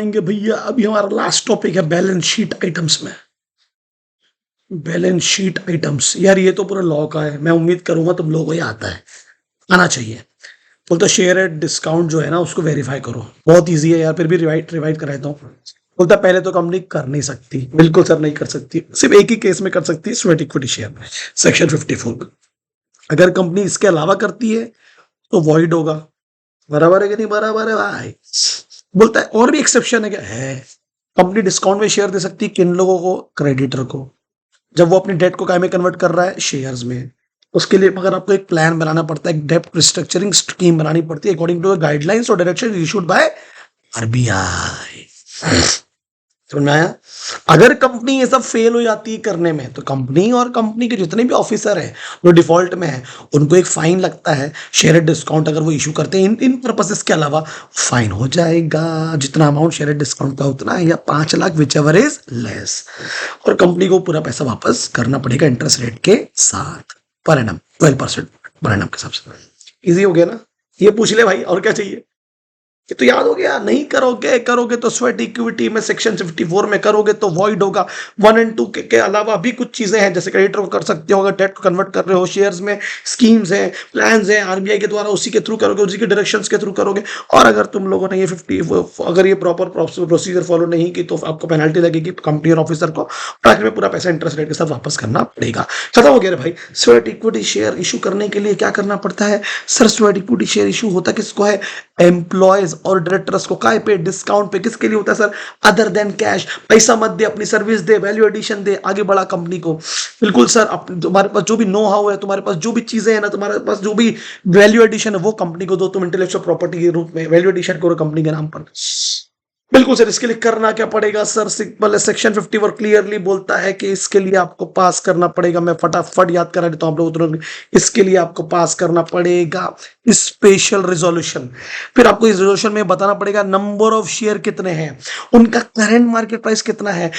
आएंगे भैया, अभी हमारा लास्ट टॉपिक है बैलेंस शीट आइटम्स में। बैलेंस शीट आइटम्स यार ये तो पूरा लॉ का है, मैं उम्मीद करूंगा तुम लोगों को ये आता है, आना चाहिए। बोलता शेयर एट डिस्काउंट जो है ना उसको वेरीफाई करो, बहुत इजी है यार, फिर भी रिवाइड रिवाइड कर देता हूँ। बोलता पहले तो कंपनी कर नहीं सकती, बिल्कुल सर नहीं कर सकती, सिर्फ एक ही केस में कर सकती है, स्वेट इक्विटी शेयर में, सेक्शन 54। अगर कंपनी इसके अलावा करती है तो वॉइड होगा। बराबर है कि नहीं? बराबर है भाई। बोलता है और भी एक्सेप्शन है क्या? है। कंपनी डिस्काउंट में शेयर दे सकती है, किन लोगों को? क्रेडिटर को, जब वो अपनी डेट को काय में कन्वर्ट कर रहा है? शेयर्स में। उसके लिए मगर आपको एक प्लान बनाना पड़ता है, एक डेप्ट रिस्ट्रक्चरिंग स्कीम बनानी पड़ती है अकॉर्डिंग टू गाइडलाइंस और डायरेक्शन इशूड बाय आरबीआई। समझ में आया? अगर कंपनी ये सब फेल हो जाती है करने में, तो कंपनी और कंपनी के जितने भी ऑफिसर हैं जो डिफॉल्ट में है, उनको एक फाइन लगता है। शेयर डिस्काउंट अगर वो इशू करते हैं इन पर्पसेस के अलावा, फाइन हो जाएगा। जितना अमाउंट शेयर डिस्काउंट का उतना है, या 5 lakh which ever is less. और कंपनी को पूरा पैसा वापस करना पड़ेगा इंटरेस्ट रेट के साथ, पर एनम 12% पर एनम के हिसाब से। इजी हो गया ना? ये पूछ ले भाई, और क्या चाहिए? ये तो याद हो गया। नहीं करोगे, करोगे तो स्वेट इक्विटी में सेक्शन 54 में करोगे तो वॉइड होगा। 1 और 2 के अलावा भी कुछ चीजें हैं, जैसे क्रेडिटर को कर सकते हो, अगर डेट को कन्वर्ट कर रहे हो, शेयर्स में स्कीम्स हैं, प्लान्स हैं आरबीआई के द्वारा, उसी के थ्रू करोगे, उसी के डायरेक्शंस के थ्रू करोगे। और अगर तुम लोगों ने ये 50 अगर ये प्रॉपर प्रोसीजर फॉलो नहीं की तो आपको पेनल्टी लगेगी कंपनी और ऑफिसर को, और आखिर में पूरा पैसा इंटरेस्ट रेट के साथ वापस करना पड़ेगा। खत्म हो गया रे भाई। स्वेट इक्विटी शेयर इशू करने के लिए क्या करना पड़ता है? Sir sweat equity share issue होता किसको है? एम्प्लॉयज और डायरेक्टर्स को। काय पे? डिस्काउंट पे। किसके लिए होता है सर? Other than cash. पैसा मत दे, अपनी सर्विस दे, वैल्यू एडिशन दे, आगे बढ़ा कंपनी को। बिल्कुल सर, तुम्हारे पास जो भी नो हाउ है, तुम्हारे पास जो भी चीजें हैं ना, तुम्हारे पास जो भी वैल्यू एडिशन है, वो कंपनी को दो। तुम इंटेलेक्चुअल प्रॉपर्टी के रूप में वैल्यू एडिशन करो कंपनी के नाम पर। बिल्कुल सर। इसके लिए करना क्या पड़ेगा सर? सिंपल, सेक्शन 54 क्लियरली बोलता है कि इसके लिए आपको पास करना पड़ेगा। मैं फटाफट याद करा देता हूं आप लोगों को तुरंत। इसके लिए आपको पास करना पड़ेगा स्पेशल रिजोल्यूशन। फिर आपको इस रिजोल्यूशन में बताना पड़ेगा नंबर ऑफ शेयर कितने हैं, उनका करंट मार्केट प्राइस कितना है,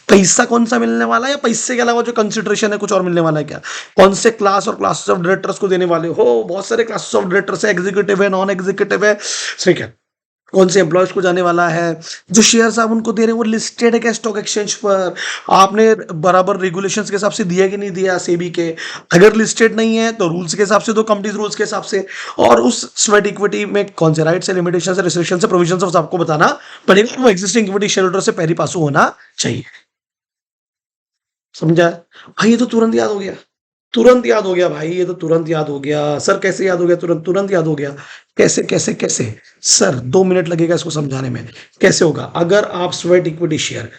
पैसा कौन सा मिलने वाला है, या पैसे के अलावा जो कंसिडरेशन है कुछ और मिलने वाला है क्या, कौन से क्लास और क्लासेस ऑफ डायरेक्टर्स को देने वाले हो। बहुत सारे क्लासेस ऑफ डायरेक्टर्स है, एग्जीक्यूटिव है, नॉन एग्जीक्यूटिव है, ठीक है। कौन से एम्प्लॉयज को जाने वाला है, जो शेयर्स आप उनको दे रहे हैं वो लिस्टेड है क्या स्टॉक एक्सचेंज पर, आपने बराबर रेगुलेशंस के हिसाब से दिया कि नहीं दिया सेबी के। अगर लिस्टेड नहीं है तो रूल्स के हिसाब से दो, कंपनीज रूल्स के हिसाब से। और उस स्वेट इक्विटी में कौन से राइट्स है, लिमिटेशन है, रिस्ट्रिक्शन है, प्रोविजंस है, आपको बताना पड़ेगा। वो एग्जिस्टिंग इक्विटी शेयर होल्डर से पहली पासू होना चाहिए। समझा भाई? ये तो तुरंत याद हो गया। तुरंत याद हो गया भाई, ये तो तुरंत याद हो गया। सर कैसे याद हो गया? तुरंत तुरंत याद हो गया। कैसे कैसे कैसे? सर 2 मिनट लगेगा इसको समझाने में। कैसे होगा? अगर आप स्वेट इक्विटी शेयर,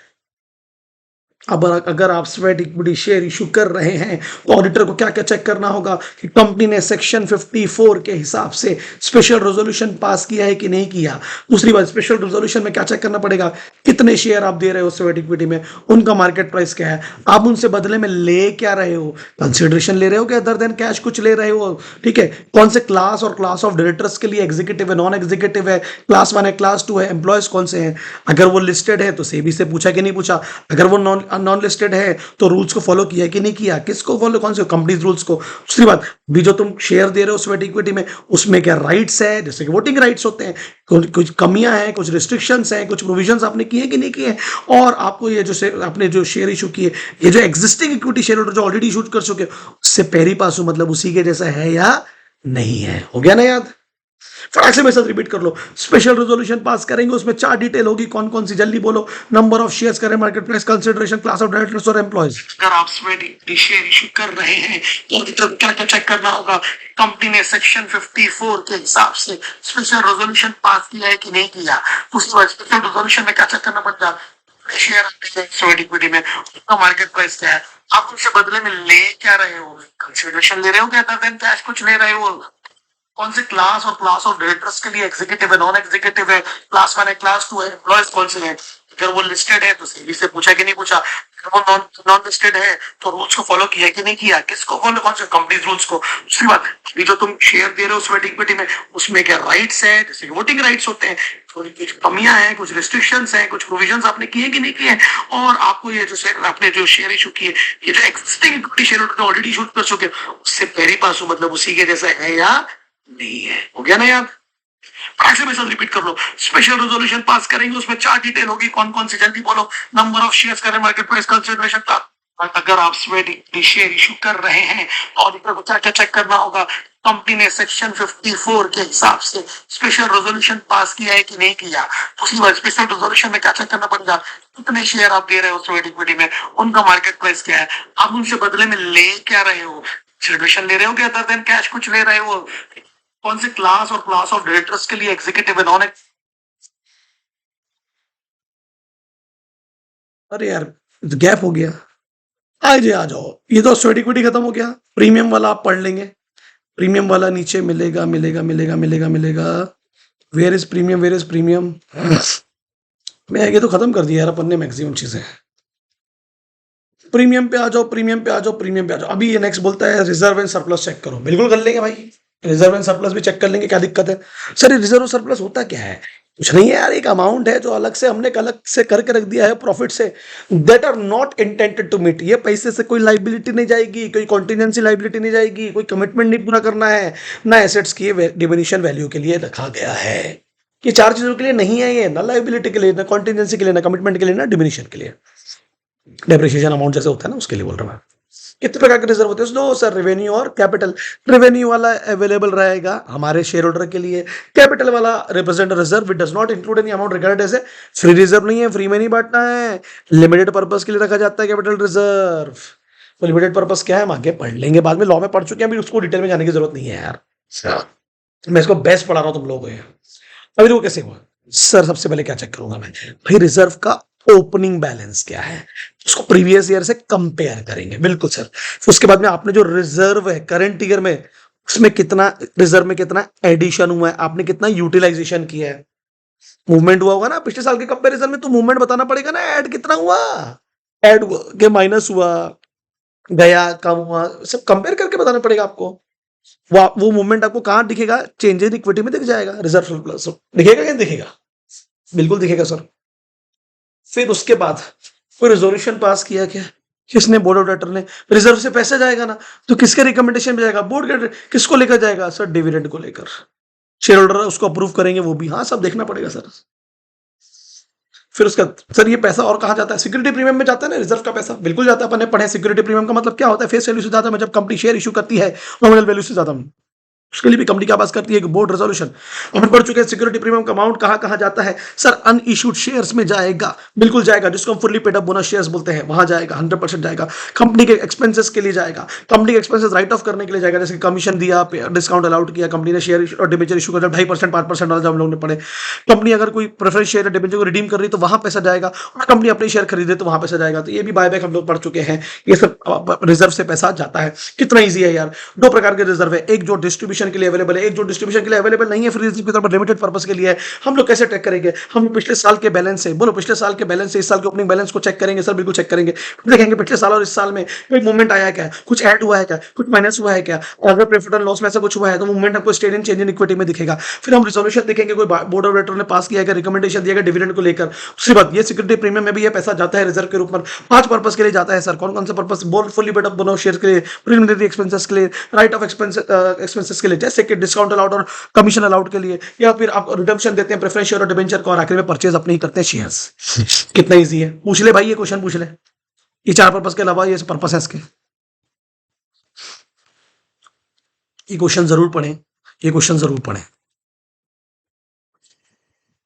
अब अगर आप स्वेट इक्विटी शेयर इशू कर रहे हैं तो ऑडिटर को क्या क्या चेक करना होगा कि कंपनी ने सेक्शन 54 के हिसाब से स्पेशल रेजोल्यूशन पास किया है कि नहीं किया। दूसरी बात, स्पेशल रेजोल्यूशन में क्या चेक करना पड़ेगा? कितने शेयर आप दे रहे हो स्वेट इक्विटी में, उनका मार्केट प्राइस क्या है, आप उनसे बदले में ले क्या रहे हो, कंसिडरेशन ले रहे हो क्या अदर देन कैश कुछ ले रहे हो, ठीक है। कौन से क्लास और क्लास ऑफ डायरेक्टर्स के लिए एग्जीक्यूटिव है, नॉन एग्जीक्यूटिव है, क्लास 1 है, क्लास 2 है, एम्प्लॉयज कौन से हैं। अगर वो लिस्टेड है तो सेबी से पूछा कि नहीं पूछा। अगर वो नॉन लिस्टेड है तो रूल्स को फॉलो किया कि नहीं किया। किसको फॉलो? कौन से? कंपनीज रूल्स को। दूसरी बात भी, जो तुम शेयर दे रहे हो स्वेट इक्विटी में, उसमें क्या राइट्स है, जैसे कि वोटिंग राइट्स होते हैं, कुछ कमियां हैं, कुछ रिस्ट्रिक्शंस हैं, कुछ प्रोविजंस आपने किए कि नहीं किए। और आपको ये जो आपने जो शेयर इशू किए, ये जो एग्जिस्टिंग इक्विटी शेयर होल्डर जो ऑलरेडी इशू कर चुके, उससे पैरी पासू मतलब उसी के जैसा है या नहीं है। हो गया ना याद? फटाक से मेरे साथ रिपीट कर लो। स्पेशल रेजोल्यूशन पास करेंगे, उसमें 4 डिटेल होगी। कौन कौन सी? जल्दी बोलो। Number of shares, current market price, consideration, class of directors और एम्प्लॉयज। अगर आप शेयर इशू कर रहे हैं तो क्या क्या चेक करना होगा? कंपनी ने सेक्शन 54 के हिसाब से स्पेशल रेजोल्यूशन पास किया है कि नहीं किया। उसके बाद स्पेशल रेजोल्यूशन में क्या चेक करना पड़ता? शेयर स्वेट इक्विटी में उसका मार्केट प्राइस क्या है, आप उनसे बदले में ले क्या रहे हो, कंसिडरेशन ले रहे हो क्या अदर देन कैश कुछ ले रहे हो। कौन से क्लास और क्लास ऑफ डायरेक्टर्स के लिए एग्जीक्यूटिव है, नॉन एग्जीक्यूटिव है, क्लास 1 है, क्लास 2 है, एम्प्लॉयज कौन से हैं। अगर वो लिस्टेड है तो सेबी से पूछा कि नहीं पूछा। अगर वो नॉन लिस्टेड है तो रूल्स को फॉलो किया कि नहीं किया। किसको फॉलो? कौन से? कंपनीज रूल्स को। दूसरी बात, अभी जो तुम शेयर दे रहे हो स्वेट इक्विटी में, उसमें क्या राइट्स है, जैसे वोटिंग राइट्स होते हैं, थोड़ी कुछ कमियां हैं, कुछ रिस्ट्रिक्शंस हैं, कुछ प्रोविजंस आपने किए कि नहीं किए। और आपको ये जो आपने जो शेयर इशू किए, ये जो existing equity share holder already issue कर चुके, उससे पेरी पासू मतलब उसी के जैसा है या नहीं है। हो गया ना यार? फिर से मैं साथ रिपीट कर लो, स्पेशल रेजोल्यूशन पास करेंगे, उसमें 4 डिटेल होगी, कौन कौन सी, जल्दी बोलो। Number of shares, current market price, consideration का। अगर आप शेयर इशू कर रहे हैं तो ऑडिटर को क्या क्या चेक करना होगा, कंपनी ने सेक्शन 54 के हिसाब से स्पेशल रेजोल्यूशन पास किया है कि नहीं किया। उसके बाद स्पेशल रेजोल्यूशन में क्या चेक करना पड़ेगा, कितने शेयर आप दे रहे हो स्वेट इक्विटी में, उनका मार्केट प्राइस क्या है, आप उनसे बदले में ले क्या रहे हो, कंसिडरेशन ले रहे हो क्या, अदर देन कैश कुछ ले रहे हो, कौन से क्लास और क्लास ऑफ डायरेक्टर्स के लिए एग्जीक्यूटिव नॉन। अरे यार गैप हो गया, आज आ जाओ, ये तो स्वेट इक्विटी खत्म हो गया, प्रीमियम वाला आप पढ़ लेंगे, प्रीमियम वाला नीचे मिलेगा मिलेगा मिलेगा मिलेगा मिलेगा। Where is premium, where is premium. मैं ये तो खत्म कर दिया यार अपन ने मैक्सिमम चीजें। प्रीमियम पे आ जाओ, प्रीमियम पे आ जाओ, प्रीमियम पे आ जाओ। अभी ये नेक्स्ट बोलता है रिजर्व एंड सरप्लस चेक करो, बिल्कुल कर लेंगे भाई, रिजर्व एंड सरप्लस भी चेक कर लेंगे, क्या दिक्कत है। सर ये रिजर्व सरप्लस होता क्या है, कुछ नहीं है यार, एक अमाउंट है जो अलग से हमने अलग से करके रख दिया है प्रॉफिट से, that are not intended to meet. ये पैसे से कोई लाइबिलिटी नहीं जाएगी, कोई कॉन्टिजेंसी लाइबिलिटी नहीं जाएगी, कोई कमिटमेंट नहीं पूरा करना है, ना एसेट्स की डिमिनिशन वैल्यू के लिए रखा गया है। ये 4 चीजों के लिए नहीं है, ये ना लाइबिलिटी के लिए, ना कॉन्टिजेंसी के लिए, ना कमिटमेंट के लिए, ना डिमिनिशन के लिए। डेप्रिसिएशन अमाउंट जैसे होता है ना, उसके लिए बोल रहा हूं मैं। कितने प्रकार के रिजर्व होते हैं, दो सर, रेवेन्यू और कैपिटल। रेवेन्यू वाला अवेलेबल रहेगा हमारे शेयर होल्डर के लिए, कैपिटल वाला represent reserve, it does not include any amount regarded as a free reserve, नहीं है, फ्री में नहीं बांटना है, लिमिटेड पर्पस के लिए रखा जाता है कैपिटल रिजर्व। तो लिमिटेड पर्पस क्या है हम आगे पढ़ लेंगे, बाद में लॉ में पढ़ चुके हैं, अभी उसको डिटेल में जाने की जरूरत नहीं है यार, मैं इसको बेस्ट पढ़ा रहा हूं तुम लोगों को। अभी देखो कैसे हुआ सर, सबसे पहले क्या चेक करूंगा मैं भाई, रिजर्व का ओपनिंग बैलेंस क्या है, उसको प्रीवियस ईयर से कंपेयर करेंगे, बिल्कुल सर। उसके बाद में आपने जो रिजर्व है करंट ईयर में, उसमें कितना रिजर्व में कितना एडिशन हुआ है, आपने कितना यूटिलाइजेशन किया है, मूवमेंट हुआ होगा ना पिछले साल के कंपैरिजन में, तो मूवमेंट बताना पड़ेगा ना, ऐड कितना हुआ, ऐड के माइनस हुआ, गया, कम हुआ, सब कंपेयर करके बताना पड़ेगा आपको। वो मूवमेंट आपको कहां दिखेगा, चेंज इन इक्विटी में दिख जाएगा, रिजर्व सरप्लस दिखेगा क्या, दिखेगा, बिल्कुल दिखेगा सर। फिर उसके बाद कोई रेजोल्यूशन पास किया क्या, किसने, बोर्ड ऑफ डायरेक्टर ने, रिजर्व से पैसा जाएगा ना, तो किसके रिकमेंडेशन पे जाएगा, बोर्ड के, किसको लेकर जाएगा सर, डिविडेंड को लेकर, शेयर होल्डर उसको अप्रूव करेंगे वो भी, हाँ सब देखना पड़ेगा सर। फिर उसका सर ये पैसा और कहाँ जाता है, सिक्योरिटी प्रीमियम में जाता है ना, रिजर्व का पैसा बिल्कुल जाता है, अपन ने पढ़े सिक्योरिटी प्रीमियम का मतलब क्या होता है, फेस वैल्यू से ज्यादा में जब कंपनी शेयर इशू करती है, नॉमिनल वैल्यू से ज्यादा में, उसके लिए भी कंपनी क्या पास करती है, बोर्ड रेजोल्यूशन। अपन पढ़ चुके हैं सिक्योरिटी प्रीमियम का अमाउंट कहां कहां जाता है सर, अनइश्यूड शेयर्स में जाएगा, बिल्कुल जाएगा, जिसको हम fully paid up bonus shares बोलते हैं, वहां जाएगा, 100% जाएगा, कंपनी के एक्सपेंसेस के लिए जाएगा, कंपनी के एक्सपेंसेस राइट ऑफ करने के लिए जाएगा, जैसे कमीशन दिया, डिस्काउंट अलाउड किया कंपनी ने, शेयर और डिबेंचर इशू कर 2.5% 5% वाला जब हम लोग ने पढ़े, कंपनी अगर कोई प्रेफरेंस शेयर डिबेंचर को रिडीम कर रही तो वहां पैसा जाएगा, और कंपनी अपने शेयर खरीदे तो वहां पैसा जाएगा, तो ये भी बायबैक हम लोग पढ़ चुके हैं, ये सब रिजर्व से पैसा जाता है। कितना ईजी है यार, 2 प्रकार के रिजर्व है, एक जो डिस्ट्रीब्यूशन के लिए अवेलेबल है, एक जो डिस्ट्रीब्यूशन के लिए अवेलेबल नहीं है, फ्री रिजर्व की तरफ लिमिटेड पर्पस के लिए है। हम लोग कैसे चेक करेंगे, हम पिछले साल के बैलेंस से, बोलो पिछले साल के बैलेंस से इस साल के ओपनिंग बैलेंस को चेक करेंगे सर, बिल्कुल चेक करेंगे, देखेंगे पिछले साल और इस साल में कोई मूवमेंट आया क्या, कुछ ऐड हुआ है क्या, कुछ माइनस हुआ है क्या, अगर प्रॉफिट एंड लॉस में से कुछ हुआ है तो मूवमेंट आपको state and change in equity में दिखेगा। फिर हम रिजोल्यूशन देखेंगे, कोई बोर्ड ऑफ डायरेक्टर ने पास किया है, रिकमेंडेशन दिया डिविडेंड को लेकर। उसके बाद ये सिक्योरिटी प्रीमियम में भी ये पैसा जाता है रिजर्व के रूप में, 5 पर्पस के लिए जाता है सर, कौन कौन से purpose, board fully paid up bonus share के लिए, प्रीलिमिनरी एक्सपेंसेस के लिए, राइट ऑफ एक्सपेंसेस के लिए, जैसे कि डिस्काउंट अलाउड और कमीशन अलाउड के लिए, या फिर आप रिडम्पशन देते हैं प्रेफरेंस शेयर और डिबेंचर को, और आखिर में परचेज अपने ही करते हैं शेयर्स। कितना इजी है, पूछ ले भाई, ये क्वेश्चन पूछ ले, ये 4 पर्पस के अलावा ये पर्पस है इसके, ये क्वेश्चन जरूर पढ़ें, ये क्वेश्चन जरूर पढ़ें।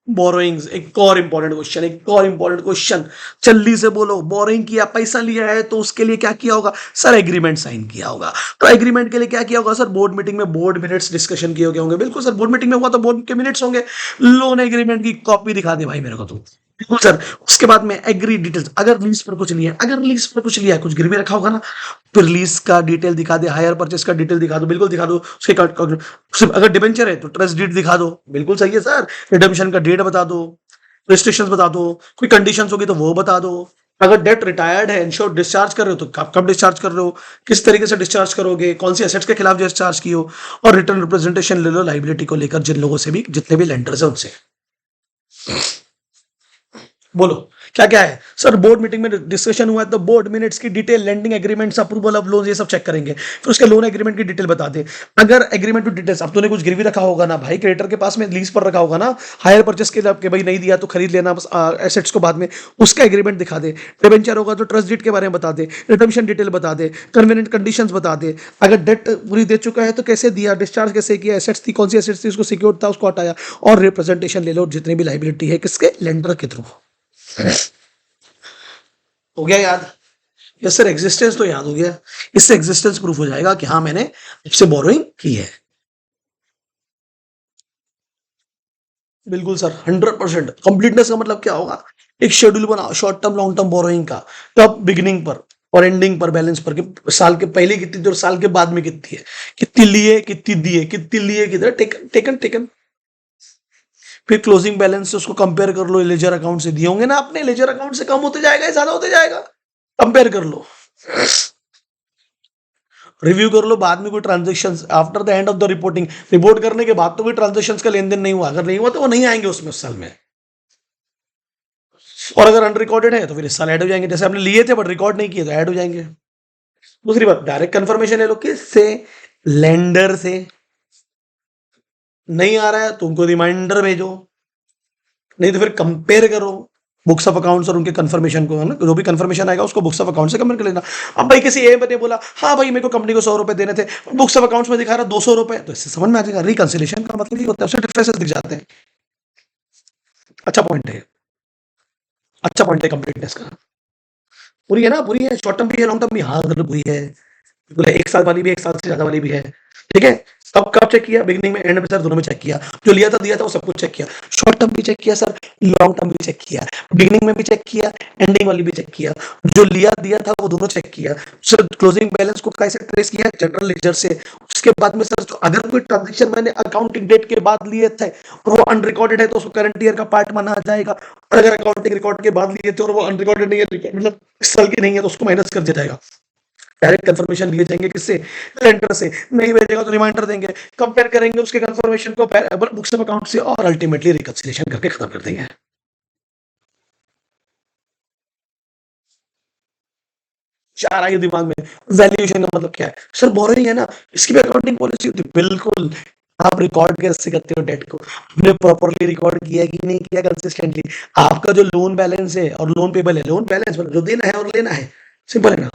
बोरोइंग्स एक और इंपॉर्टेंट क्वेश्चन, एक और इंपॉर्टेंट क्वेश्चन, जल्दी से बोलो, बोरोइंग किया, पैसा लिया है तो उसके लिए क्या किया होगा सर, एग्रीमेंट साइन किया होगा, तो एग्रीमेंट के लिए क्या किया होगा सर, बोर्ड मीटिंग में बोर्ड मिनट्स डिस्कशन किए होंगे, बिल्कुल सर, बोर्ड मीटिंग में हुआ तो बोर्ड के मिनट्स होंगे, लोन एग्रीमेंट की कॉपी दिखा दे भाई मेरे को तू, बिल्कुल सर। उसके बाद में एग्री डिटेल्स, अगर लीज पर कुछ लिया है, अगर लीज पर कुछ लिया है, कुछ गिरवी रखा होगा ना, फिर लीज का डिटेल दिखा दे, हायर परचेस का डिटेल दिखा दो, बिल्कुल दिखा दो, उसके अगर डिबेंचर है तो ट्रस्ट डीड दिखा दो, बिल्कुल सही है सर, रिडम्पशन का डेट बता दो, रिस्ट्रिक्शंस बता दो, कोई कंडीशंस होगी तो वो बता दो, अगर डेट रिटायर्ड है, इंश्योर डिस्चार्ज कर रहे हो तो कब कब डिस्चार्ज कर रहे हो, किस तरीके से डिस्चार्ज करोगे, कौन सी एसेट्स के खिलाफ डिस्चार्ज की हो, और रिटर्न रिप्रेजेंटेशन ले लो लाइबिलिटी को लेकर, जिन लोगों से भी, जितने भी लेंडर्स हैं उनसे। बोलो क्या क्या है सर? बोर्ड मीटिंग में डिस्कशन हुआ है तो बोर्ड मिनट्स की detail, lending agreements, approval of loan, ये सब चेक करेंगे। फिर उसके लोन एग्रीमेंट की डिटेल बता दे। अगर एग्रीमेंट टू डिटेल्स, अब तूने कुछ गिरवी रखा होगा ना भाई, क्रेडिटर के पास में लीज पर रखा होगा ना, हायर परचेस के लिए कि भाई नहीं दिया तो खरीद लेना बस एसेट्स को बाद में, उसका एग्रीमेंट दिखा दे। डिबेंचर होगा तो ट्रस्ट डीड के बारे में बता दे, रिडम्पशन डिटेल बता दे, कन्वीनियंट कंडीशंस बता दे। अगर डेट पूरी दे चुका है तो कैसे दिया, डिस्चार्ज कैसे किया, एसेट्स थी कौन सी एसेट्स थी, उसको सिक्योर था उसको हटाया, और रिप्रेजेंटेशन ले लो जितनी भी लाइबिलिटी है किसके, लेंडर के थ्रू। हो गया याद? यस सर, एग्जिस्टेंस तो याद हो गया। इससे एग्जिस्टेंस प्रूफ हो जाएगा कि हाँ मैंने इससे बोरोइंग की है। बिल्कुल सर, 100%। कंप्लीटनेस का मतलब क्या होगा? एक शेड्यूल बनाओ short term long term borrowing का, कब बिगिनिंग पर और एंडिंग पर बैलेंस पर, कि साल के पहले कितनी थी और साल के बाद में कितनी है, कितनी लिए कितनी दिए, कितनी लिए कितने टेकन टेकन टेकन। फिर क्लोजिंग बैलेंस से उसको कंपेयर कर लो लेजर अकाउंट से, दिए होंगे ना अपने, लेजर अकाउंट से कम होते जाएगा या ज्यादा होते जाएगा, कंपेयर कर लो। रिव्यू कर लो बाद में कोई transaction after the end of the reporting, report करने के बाद तो कोई ट्रांजेक्शन का लेन देन नहीं हुआ, अगर नहीं हुआ तो वो नहीं आएंगे उसमें उस साल में। और अगर अनरिकॉर्डेड है तो फिर इस साल ऐड हो जाएंगे, जैसे आपने लिए थे बट रिकॉर्ड नहीं किए तो ऐड हो जाएंगे। दूसरी बात, डायरेक्ट कंफर्मेशन ले लो, किससे? लेंडर से। नहीं आ रहा है तो उनको रिमाइंडर भेजो, नहीं तो फिर कंपेयर करो बुक्स ऑफ अकाउंट्स और उनके कंफर्मेशन को, है ना, जो भी कंफर्मेशन आएगा उसको बुक्स ऑफ अकाउंट से कंपेयर कर लेना। अब भाई किसी ए ने बोला हाँ भाई मेरे को कंपनी को 100 रुपए देने थे, बुक्स ऑफ अकाउंट्स में दिखा रहा 200 रुपए, तो इससे समझ में आ जाएगा रिकंसिलेशन का मतलब ये होता है, उससे डिफरेंसेस दिख जाते हैं। अच्छा पॉइंट है, अच्छा पॉइंट है कंप्लीटनेस का। पूरी है ना, पूरी है, शॉर्ट टर्म भी है लॉन्ग टर्म भी, हाँ मतलब पूरी है बिल्कुल है, 1 साल वाली भी, 1 साल से ज्यादा वाली भी है। ठीक है, कब कब चेक किया? बिगिनिंग में, एंड में सर, दोनों में चेक किया। जो लिया था दिया था वो सब कुछ चेक किया, शॉर्ट टर्म भी चेक किया सर, लॉन्ग टर्म भी चेक किया, बिगिनिंग में भी चेक किया, एंडिंग वाली भी चेक किया, जो लिया दिया था वो दोनों चेक किया। सर क्लोजिंग बैलेंस को कैसे ट्रेस किया? जनरल लेजर से। उसके बाद में सर अगर कोई ट्रांजेक्शन मैंने अकाउंटिंग डेट के बाद लिए थे और वो अनरिकॉर्डेड है तो उसको करंट ईयर का पार्ट माना जाएगा, और अगर अकाउंटिंग रिकॉर्ड के बाद लिए थे और वो अनरिकॉर्डेड नहीं है, मतलब इस साल की नहीं है, तो उसको माइनस कर दिया जाएगा। डायरेक्ट कंफर्मेशन लिए जाएंगे किससे? लेंडर से। नहीं भेजेगा तो रिमाइंडर देंगे, कंपेयर करेंगे उसके कंफर्मेशन को बुक्स ऑफ अकाउंट से, और अल्टीमेटली रिकंसिलिएशन करके खत्म कर देंगे। चार आइए दिमाग में। वैल्यूएशन का मतलब क्या है? सर बोरिंग है ना, इसकी भी अकाउंटिंग पॉलिसी होती है, बिल्कुल। आप रिकॉर्ड कैसे करते हो डेट को? आपने प्रॉपरली रिकॉर्ड किया कि नहीं किया कंसिस्टेंटली? आपका जो लोन बैलेंस है और लोन पेबल है, लोन बैलेंस मतलब जो देना है और लेना है, सिंपल है ना।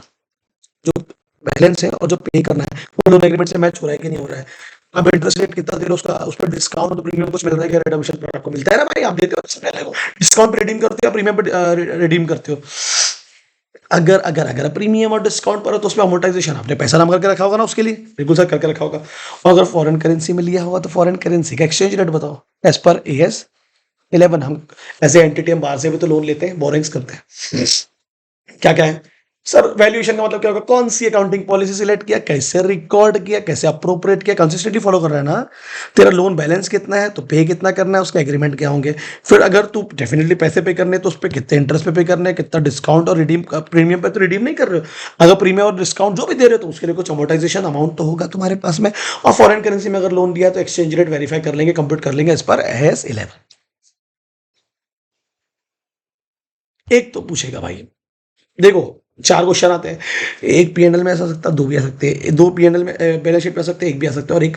जो बैलेंस है और जो पे करना है वो लोन एग्रीमेंट से मैच हो रहा है कि नहीं हो रहा है। अब इंटरेस्ट रेट कितना दे रहे हो, उसका उस पर डिस्काउंट और प्रीमियम कुछ मिल रहा है क्या? रिडम्पशन पर आपको मिलता है ना भाई, आप देते हो पहले को डिस्काउंट पे रिडीम करते हो, प्रीमियम पे रिडीम करते हो। अगर अगर अगर प्रीमियम और डिस्काउंट पर हो तो उसमें अमोर्टाइजेशन आपने पैसा नाम करके रखा होगा ना उसके लिए, बिल्कुल सर करके रखा होगा। और अगर फॉरेन करेंसी में लिया होगा तो फॉरेन करेंसी का एक्सचेंज रेट बताओ एज पर AS 11। हम ऐसे एंटिटी हम बाहर से भी तो लोन लेते हैं, बोरिंग्स करते हैं। क्या क्या है सर? वैल्यूएशन का मतलब क्या होगा? कौन सी अकाउंटिंग पॉलिसी सिलेक्ट किया, कैसे रिकॉर्ड किया, कैसे अप्रोप्रिएट किया, कंसिस्टेंटली फॉलो कर रहा है ना। तेरा लोन बैलेंस कितना है तो पे कितना करना है, उसका एग्रीमेंट क्या होंगे। फिर अगर तू डेफिनेटली पैसे पे करने तो उस पर कितने इंटरेस्ट पे करना है, कितना डिस्काउंट और रिडीम, प्रीमियम पे तो रिडीम नहीं कर रहे हो। अगर प्रीमियम और डिस्काउंट जो भी दे रहे हो तो उसके लिए कुछ अमोर्टाइजेशन अमाउंट तो होगा तुम्हारे पास में। और फॉरेन करेंसी में अगर लोन दिया तो एक्सचेंज रेट वेरीफाई कर लेंगे, कंप्यूट कर लेंगे एज पर AS 11। एक तो पूछेगा भाई, देखो 4 क्वेश्चन आते हैं, एक P&L में आ सकता है, 2 भी आ सकते हैं, 2 P&L में बैलेंस शीट में आ सकते हैं, एक भी आ सकता है, और एक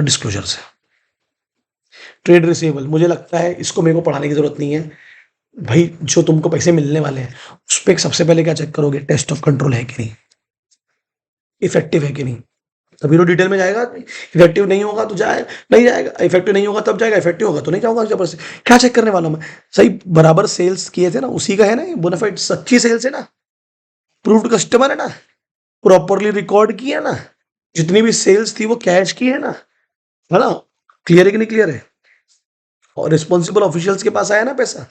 डिस्क्लोजर से। ट्रेड रिसीवेबल मुझे लगता है इसको मेरे को पढ़ाने की जरूरत नहीं है भाई, जो तुमको पैसे मिलने वाले हैं उस पर सबसे पहले क्या चेक करोगे? टेस्ट ऑफ कंट्रोल है कि नहीं, इफेक्टिव है कि नहीं, तभी तो डिटेल में जाएगा। इफेक्टिव नहीं होगा तो जाए नहीं जाएगा, इफेक्टिव नहीं होगा तब जाएगा, इफेक्टिव होगा तो नहीं जाऊंगा जबरदस्ती। क्या चेक करने वाला हूं मैं? सही बराबर सेल्स किए थे ना, उसी का है ना बोनाफाइड, सच्ची सेल्स है ना, प्रूव्ड कस्टमर है ना, प्रॉपरली रिकॉर्ड किया ना, जितनी भी सेल्स थी वो कैश की है ना। क्लियर है कि नहीं क्लियर है? और रिस्पॉन्सिबल ऑफिशियल्स के पास आया ना पैसा,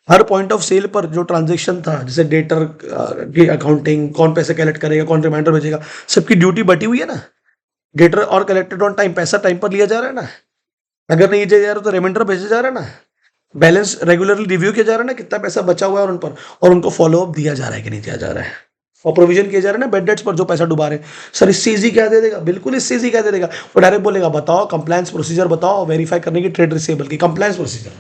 हर पॉइंट ऑफ सेल पर जो ट्रांजेक्शन था, जैसे डेटर की अकाउंटिंग, कौन पैसे कलेक्ट करेगा, कौन रिमाइंडर भेजेगा, सबकी ड्यूटी बटी हुई है ना। डेटर और कलेक्टेड ऑन टाइम, पैसा टाइम पर लिया जा रहा है ना। अगर नहीं दिया जा रहा तो रिमाइंडर भेजा जा रहा है ना। बैलेंस रेगुलरली रिव्यू किया जा रहा है ना, कितना पैसा बचा हुआ है और उन पर, और उनको फॉलोअप दिया जा रहा है कि नहीं दिया जा रहा है, और प्रोविजन किए जा रहे हैं ना बेड डेट्स पर जो पैसा डुबा रहे हैं। सर इससे इजी क्या दे देगा? बिल्कुल इससे इजी क्या दे देगा, वो डायरेक्ट बोलेगा बताओ कंप्लायंस प्रोसीजर बताओ वेरीफाई करने की ट्रेड रिसीवेबल की कंप्लायंस प्रोसीजर।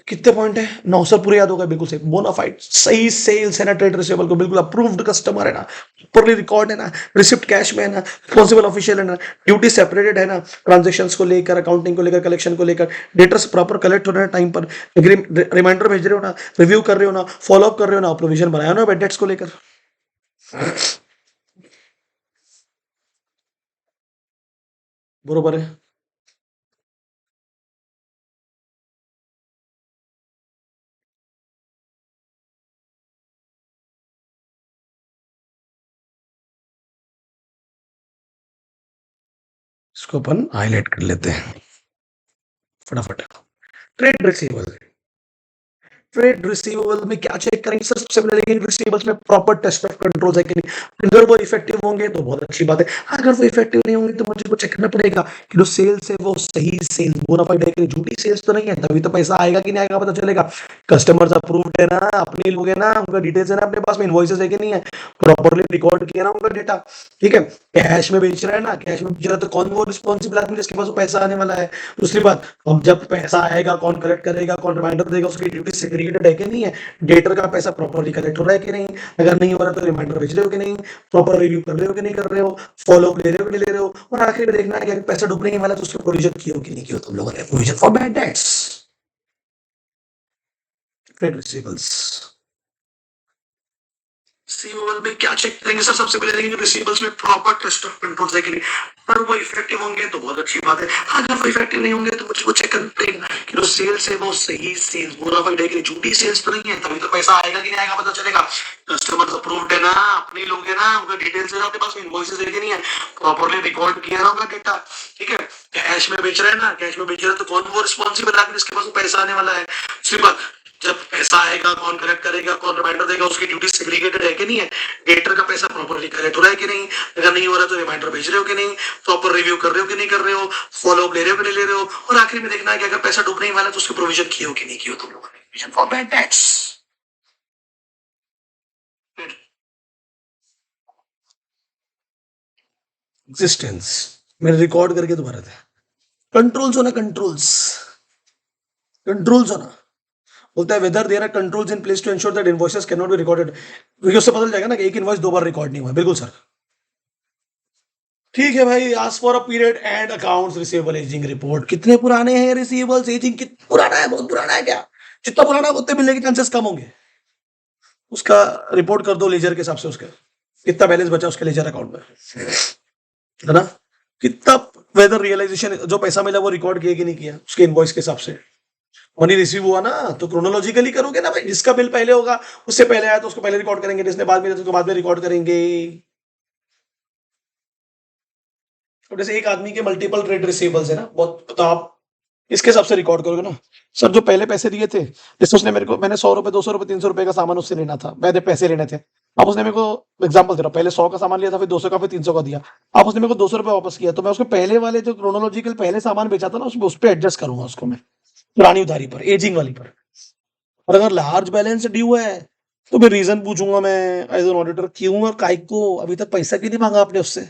कितने पॉइंट है? 9 सौ पूरे याद होगा, बिल्कुल सही। बोनाफाइड सही सेल्स है ना, ट्रेड रिसीवेबल को बिल्कुल अप्रूव्ड कस्टमर है ना, प्रॉपर्ली रिकॉर्ड है ना, रिसिप्ट कैश में है ना, रिस्पॉन्सिबल ऑफिशियल है ना, ड्यूटी सेपरेटेड है ना, ट्रांजेक्शंस को लेकर, अकाउंटिंग को लेकर, कलेक्शन को लेकर, डेटर्स प्रॉपर कलेक्ट हो रहा है टाइम पर, रिमाइंडर भेज रहे हो ना, रिव्यू कर रहे हो ना, फॉलो अप कर रहे हो ना, प्रोविजन बनाया ना बेड डेट्स को लेकर। बरोबर है। इसको अपन हाईलाइट कर लेते हैं फटाफट। ट्रेड रिसीवेबल, ट्रेड रिसीवेबल में क्या चेक करेंगे सर? सबसे पहले लेकिन रिसीवेबल्स में प्रॉपर टेस्ट ऑफ कंट्रोल है कि नहीं। अगर वो इफेक्टिव होंगे तो बहुत अच्छी बात है, अगर वो इफेक्टिव नहीं होंगे तो मुझे को चेक करना पड़ेगा कि जो सेल्स है वो सही सेल्स, बोनाफाइड है कि नहीं, झूठी सेल्स तो नहीं है, तभी तो पैसा आएगा कि नहीं आएगा पता चलेगा। कस्टमर्स अप्रूव्ड है ना, अपने लोग है ना, उनका डिटेल्स है ना अपने पास में, इनवॉइसेस है कि नहीं है, प्रॉपर्ली रिकॉर्ड किया ना उनका डेटा। ठीक है, कैश में बेच रहा है ना, कैश में बेच रहा है तो कौन वो रिस्पॉन्सिबल आदमी जिसके पास वो पैसा आने वाला है। दूसरी बात, अब जब पैसा आएगा कौन कलेक्ट करेगा, कौन रिमाइंडर देगा, उसकी ड्यूटी सेग्रीगेटेड है कि नहीं है, डेटर का पैसा प्रॉपर्ली कलेक्ट हो रहा है कि नहीं, अगर नहीं हो रहा तो रिमाइंडर भेज रहे हो कि नहीं, प्रॉपर रिव्यू कर रहे हो कि नहीं कर रहे हो, फॉलो अप ले रहे हो कि नहीं ले रहे हो, और आखिर में देखना है कि अगर पैसा डूबने वाला तो उसके प्रोविजन किए हो कि नहीं किए हो तुम लोगों ने, provision for bad debts, trade receivables. Receivable में क्या चेक करेंगे सर? सबसे पहले देखेंगे रिसीवेबल्स में प्रॉपर टेस्ट ऑफ कंट्रोल है कि नहीं। अगर वो इफेक्टिव होंगे तो बहुत अच्छी बात है, अगर वो इफेक्टिव नहीं होंगे तो मुझे वो चेक करना पड़ेगा कि जो सेल्स है वो सही सेल्स, बोनाफाइड है कि नहीं, झूठी सेल्स तो नहीं है, तभी तो पैसा आएगा कि नहीं आएगा पता चलेगा। कस्टमर्स अप्रूव्ड है ना, अपने लोग है ना, उनका डिटेल्स है ना अपने पास में, इनवॉइसेस है कि नहीं है, प्रॉपर्ली रिकॉर्ड किया ना उनका डेटा। ठीक है, कैश में बेच रहा है ना, कैश में बेच रहा है तो कौन वो रिस्पॉन्सिबल है जिसके पास पैसा आने वाला है। दूसरी बात, जब पैसा आएगा कौन कलेक्ट करेगा, कौन रिमाइंडर देगा, उसकी ड्यूटी सेग्रीगेटेड है कि नहीं है, डेटर का पैसा प्रॉपर्ली कलेक्ट हो रहा है कि नहीं, अगर नहीं हो रहा तो रिमाइंडर भेज रहे हो कि नहीं, प्रॉपर रिव्यू कर रहे हो कि नहीं कर रहे हो, फॉलो अप ले रहे हो कि नहीं ले रहे हो, और आखिर में देखना है कि अगर पैसा डूबने वाला तो उसके प्रोविजन किए हो कि नहीं किए हो तुम लोगों ने, provision for bad debts. Existence मैंने रिकॉर्ड करके दोबारा था। कंट्रोल्स होना, कंट्रोल्स, कंट्रोल्स होना, बोलता है whether there are controls in place to ensure that invoices can not be recorded, क्योंकि उससे पता चल जाएगा ना कि एक इनवॉइस दो बार रिकॉर्ड नहीं हुआ। बिल्कुल सर, ठीक है भाई। आज for a period and accounts receivable ageing report, कितने पुराने हैं रिसीवेबल्स एजिंग, कितना पुराना है? बहुत पुराना है क्या? जितना पुराना उतने मिलने के चांसेस कम होंगे। उसका रिपोर्ट कर दो लेजर के हिसाब से, उसके कितना बैलेंस बचा उसके लेजर अकाउंट में, है ना, कितना वेदर रियलाइजेशन, जो पैसा मिला वो रिकॉर्ड किया कि नहीं किया उसके इनवॉइस के हिसाब से। मनी रिसीव हुआ ना तो क्रोनोलॉजिकली करोगे ना भाई, जिसका बिल पहले होगा उससे पहले आया तो उसको पहले रिकॉर्ड करेंगे, जिसने बाद में दिया तो उसको बाद में रिकॉर्ड करेंगे। तो जैसे एक आदमी के मल्टीपल ट्रेड रिसीवेबल्स है ना, बहुत, तो आप इसके हिसाब से रिकॉर्ड करोगे ना। सर जो पहले पैसे दिए थे, जैसे उसने मेरे को, मैंने 100 रुपए, 200 रुपए, 300 रुपए का सामान उससे लेना था, मैंने पैसे लेने थे। अब उसने मेरे को, एग्जाम्पल दे रहा हूँ, पहले 100 का सामान लिया था, फिर 200 का, फिर 300 का दिया। अब उसने मेरे को 200 रुपए वापस किया, तो मैं उसके पहले वाले जो क्रोनोलॉजिकल पहले सामान बेचा था ना, उसमें उस पर एडजस्ट करूंगा उसको मैं, पुरानी उधारी पर, एजिंग वाली पर। और अगर लार्ज बैलेंस ड्यू है तो फिर रीजन पूछूंगा मैं एज एन ऑडिटर, क्यों और काय को अभी तक पैसा क्यों नहीं मांगा आपने उससे।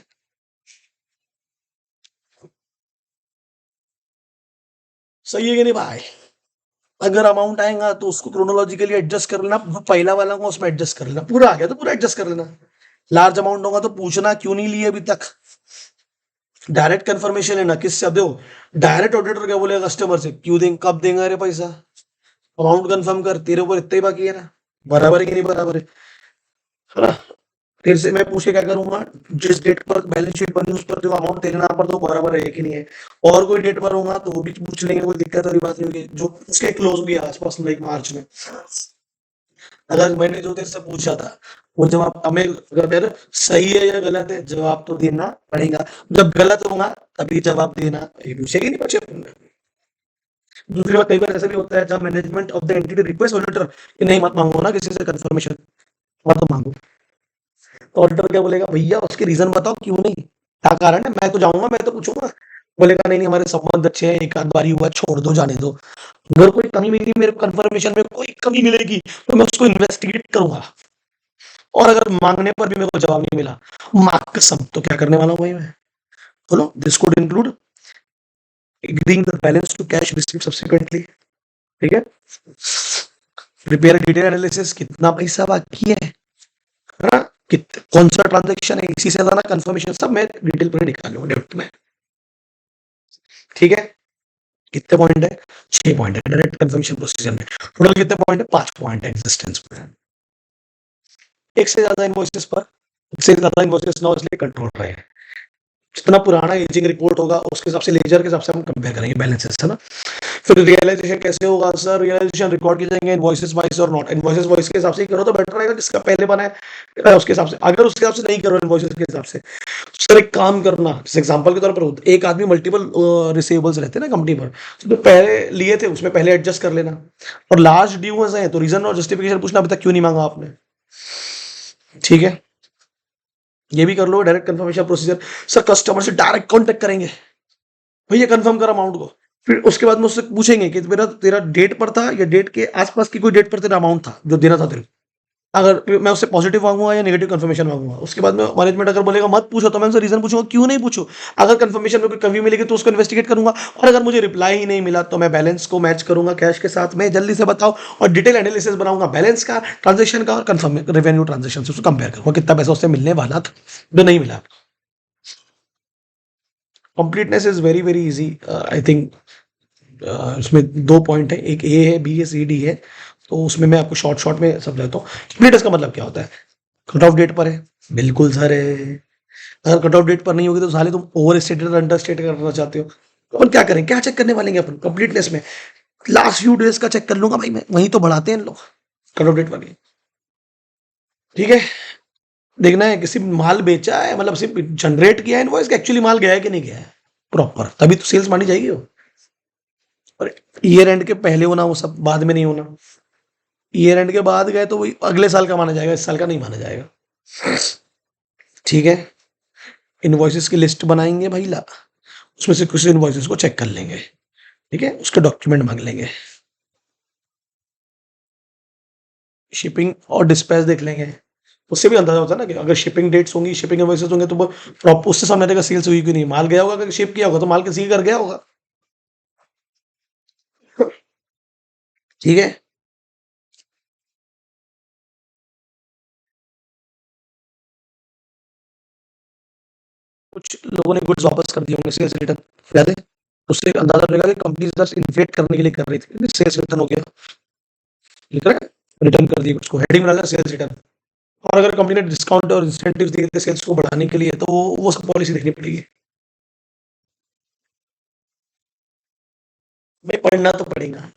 सही है कि नहीं भाई? अगर अमाउंट आएगा तो उसको क्रोनोलॉजिकली एडजस्ट कर लेना, पहला वाला को उसमें एडजस्ट कर लेना, पूरा आ गया तो पूरा एडजस्ट कर लेना। लार्ज अमाउंट होगा तो पूछना क्यों नहीं लिए अभी तक, डायरेक्ट कंफर्मेशन लेना किससे, अब देखो डायरेक्ट ऑडिटर क्या बोलेगा कस्टमर से, क्यों देंगे, कब देंगे अरे पैसा, अमाउंट कंफर्म कर, तेरे ऊपर इतना ही बाकी है ना, बराबर है कि नहीं बराबर है ना। फिर से मैं पूछ के क्या करूंगा, जिस डेट पर बैलेंस शीट बनी उस पर जो अमाउंट तेरे नाम पर तो बराबर है कि नहीं है, और कोई डेट पर होगा तो वो भी पूछ लेंगे, कोई दिक्कत वाली बात नहीं होगी, जो उसके क्लोज भी है आसपास लाइक मार्च में। अगर मैंने जो तेरे से पूछा था वो जवाब हमें, अगर सही है या गलत है, जवाब तो देना पड़ेगा। जब गलत होगा तभी जवाब देना, ये पूछेगी नहीं बच्चे। दूसरी बात, कई बार ऐसा भी होता है जब management of the entity request auditor कि नहीं मत मांगो ना किसी से कंफर्मेशन, मत मांगो, तो ऑडिटर क्या बोलेगा, भैया उसके रीजन बताओ क्यों नहीं, क्या कारण है, मैं तो जाऊंगा, मैं तो पूछूंगा। बोलेगा नहीं नहीं हमारे संबंध अच्छे हैं, एक आध बारी हुआ, छोड़ दो जाने दो। अगर कोई कमी मिली मेरे कंफर्मेशन में, कोई कमी मिलेगी तो मैं उसको इन्वेस्टिगेट करूंगा, और अगर मांगने पर भी मेरे को जवाब नहीं मिला, मार्क कसम, तो क्या करने वाला हूँ भाई मैं, बोलो, this could include agreeing the balance to cash received subsequently, ठीक है, प्रिपेयर डिटेल एनालिसिस, कितना पैसा बाकी है ना, कौन सा ट्रांजेक्शन है, इसी से ज्यादा कंफर्मेशन सब मैं डिटेल पर निकालूंगा डेप्थ में। ठीक है, कितने पॉइंट है, 6 पॉइंट है डायरेक्ट कंफर्मेशन प्रोसीजर में। टोटल कितने पॉइंट है, 5 पॉइंट है एग्जिस्टेंस में। एक से ज्यादा इनवॉइसेस पर, एक से ज्यादा इनवॉइसेस ना हो इसलिए कंट्रोल रहे हैं। जितना पुराना एजिंग रिपोर्ट होगा उसके हिसाब से, लेजर के हिसाब से हम कंपेयर करेंगे बैलेंसेस, है ना। फिर रियलाइजेशन कैसे होगा सर, रियलाइजेशन रिकॉर्ड की जाएंगे इनवॉइसेस वाइज और नॉट, इनवॉइसेस वाइज के हिसाब से ही करो तो बेटर रहेगा, जिसका पहले बना है उसके हिसाब से। अगर उसके हिसाब से नहीं करो इनवॉइसेस के हिसाब से, सर एक काम करना, जैसे एग्जांपल के तौर पर एक आदमी मल्टीपल रिसीवेबल्स रहते हैं ना कंपनी पर, तो पहले लिए थे उसमें पहले एडजस्ट कर लेना, और लास्ट ड्यू है तो रीजन और जस्टिफिकेशन पूछना अभी तक क्यों नहीं मांगा आपने। ठीक है, ये भी कर लो direct confirmation procedure. Sir customer से डायरेक्ट कांटेक्ट करेंगे, भैया कंफर्म कर अमाउंट को, फिर उसके बाद में उससे पूछेंगे कि तेरा डेट पर था या डेट के आसपास की कोई डेट पर तेरा अमाउंट था जो देना था तेरे को। अगर मैं उससे पॉजिटिव मांगूंगा या नेगेटिव कंफर्मेशन मांगूंगा, उसके बाद में मैनेजमेंट अगर बोलेगा मत पूछो तो मैं उनसे रीजन पूछूंगा क्यों नहीं पूछो। अगर कंफर्मेशन में कोई कमी मिलेगी तो उसको इन्वेस्टिगेट करूंगा, और अगर मुझे रिप्लाई ही नहीं मिला तो मैं बैलेंस को मैच करूंगा कैश के साथ में, जल्दी से बताओ, और डिटेल एनालिसिस बनाऊंगा बैलेंस का, ट्रांजेक्शन का, और कंफर्म रेवेन्यू ट्रांजेक्शन से उसको कंपेयर करूंगा कितना पैसा उससे मिलने वाला था जो नहीं मिला। Completeness is very very easy, I think. इसमें 2 पॉइंट है, एक ए है, बी है, सी डी है, तो उसमें मैं आपको शॉर्ट शॉर्ट में समझाता हूँ। कंप्लीटनेस का मतलब क्या होता है, कट ऑफ डेट पर है, बिल्कुल सर है। अगर कट ऑफ डेट पर नहीं होगी तो साले तुम ओवर स्टेटेड और अंडर स्टेट करना चाहते हो, तो अपन क्या करें, क्या चेक करने वाले हैं अपन कंप्लीटनेस में, लास्ट फ्यू डेज का चेक कर लूंगा भाई मैं, वहीं तो बढ़ाते हैं लोग कट ऑफ डेट पर नहीं। ठीक है, देखना है किसी माल बेचा है, मतलब सिर्फ जनरेट किया है इनवॉइस, एक्चुअली माल गया है कि नहीं गया है प्रॉपर, तभी तो सेल्स मानी जाएगी वो। और ईयर एंड के पहले होना वो सब, बाद में नहीं होना। ईयर एंड के बाद गए तो वही अगले साल का माना जाएगा, इस साल का नहीं माना जाएगा। ठीक है, इनवॉइसेस की लिस्ट बनाएंगे भाई ला, उसमें से कुछ इनवॉइसेस को चेक कर लेंगे, ठीक है, उसके डॉक्यूमेंट मांग लेंगे, शिपिंग और डिस्पैच देख लेंगे, उससे भी अंदाजा होता है ना कि अगर शिपिंग डेट्स होंगी, शिपिंग इनवॉइसेस होंगे तो वो प्रॉपर उससे सामने रहेगा सेल्स हुई कि नहीं, माल गया होगा, अगर शिप किया होगा तो माल किसी के घर गया होगा। ठीक है, कुछ लोगों ने गुड्स वापस कर दिए होंगे, सेल्स रिटर्न, याद है, उससे अंदाजा रहेगा कि कंपनी जस्ट इन्फ्लेट करने के लिए कर रही थी, सेल्स रिटर्न हो गया, लिख रहा है, रिटर्न कर दिया, उसको हेडिंग बना सेल्स रिटर्न। और अगर कंपनी ने डिस्काउंट और इंसेंटिव दिए थे सेल्स को बढ़ाने के लिए तो वो सब पॉलिसी देखनी पड़ेगी। भाई पढ़ना तो पड़ेगा,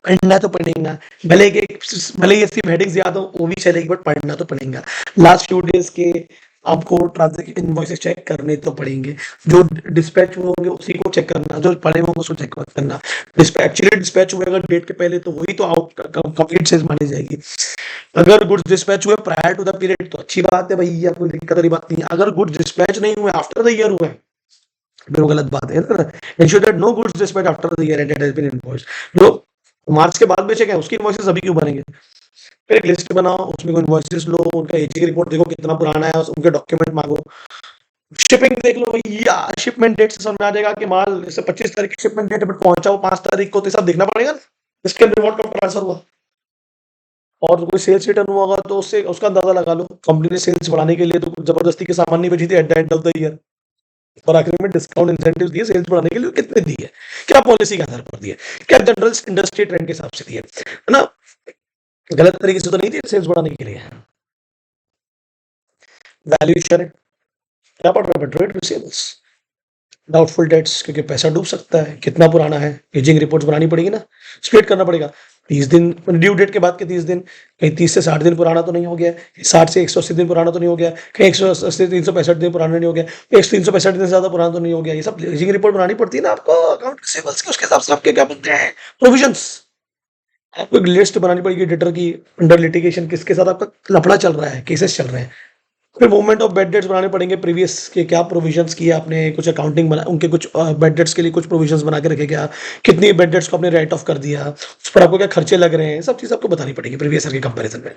पढ़ना तो पड़ेगा, भले ही सिर्फ हेडिंग्स याद हो वो भी चलेगी, बट पढ़ना तो पड़ेगा। लास्ट फ्यू डेज के आपको ट्रांजेक्शन इनवॉइसेस चेक करने तो पड़ेंगे, जो डिस्पैच हुए होंगे उसी को चेक करना, जो पड़े होंगे उसको चेक करना। एक्चुअली डिस्पैच हुए अगर डेट के पहले तो वही तो आउट कंप्लीट सेल्स मानी जाएगी। अगर गुड्स डिस्पैच हुए प्रायर टू द पीरियड तो अच्छी बात है भैया, कोई दिक्कत वाली बात नहीं है। अगर गुड्स डिस्पैच नहीं हुए आफ्टर द ईयर हुए फिर वो गलत बात है ना। Ensure that no goods dispatch after the year ended has been invoiced. जो मार्च के बाद बेचे गए उसकी इनवॉइसेस अभी क्यों बनेंगे। फिर एक लिस्ट बनाओ, उसमें इनवॉइसेस लो, उनका एजी रिपोर्ट देखो कितना पुराना है, उनके डॉक्यूमेंट मांगो, शिपिंग देख लो भैया, शिपमेंट डेट से समझ में आ जाएगा कि माल जैसे 25 तारीख की शिपमेंट डेट बट पहुंचा वो 5 तारीख को, तो सब देखना पड़ेगा ना इसके रिपोर्ट कब ट्रांसफर हुआ। और कोई सेल्स रिटर्न हुआ होगा तो उससे उसका अंदाजा लगा लो, कंपनी ने सेल्स बढ़ाने के लिए तो कुछ जबरदस्ती के सामान नहीं बेची थी at the end of the year, और आखिर में डिस्काउंट इंसेंटिव दिए सेल्स बढ़ाने के लिए, कितने दिए, क्या पॉलिसी के आधार पर दिए, क्या जनरल इंडस्ट्री ट्रेंड के हिसाब से दिए, है ना, गलत तरीके से तो नहीं दिए सेल्स बढ़ाने के लिए। वैल्यूएशन क्या पढ़ रहे हो, ट्रेड रिसीवेबल्स, डाउटफुल डेट्स, क्योंकि पैसा डूब सकता है, कितना पुराना है, एजिंग रिपोर्ट्स बनानी पड़ेगी ना, स्प्लिट करना पड़ेगा। 30 दिन ड्यू डेट के बाद के 30 दिन, कहीं 30 से 60 दिन पुराना तो नहीं हो गया, 60 से 180 दिन पुराना तो नहीं हो गया, कहीं 180 से 365 दिन पुराना नहीं हो गया, 365 दिन से ज्यादा पुराना तो नहीं हो गया। ये सब एजिंग रिपोर्ट बनानी पड़ती है ना आपको अकाउंट रिसीवेबल्स की, उसके हिसाब से आपके क्या बनते हैं प्रोविजंस। आपको एक लिस्ट बनानी पड़ेगी डेटर की, अंडर लिटिगेशन किसके साथ आपका लफड़ा चल रहा है, केसेस चल रहे हैं। फिर मूवमेंट ऑफ बेड डेट्स बनाने पड़ेंगे, प्रीवियस के क्या प्रोविजंस किए आपने, कुछ अकाउंटिंग बना, उनके कुछ बेड डेट्स के लिए कुछ प्रोविजंस बना के रखे क्या, कितनी बेड डेट्स को आपने राइट ऑफ कर दिया, उस पर आपको क्या खर्चे लग रहे हैं, सब चीज़ आपको बतानी पड़ेगी प्रीवियस ईयर के कंपैरिजन में।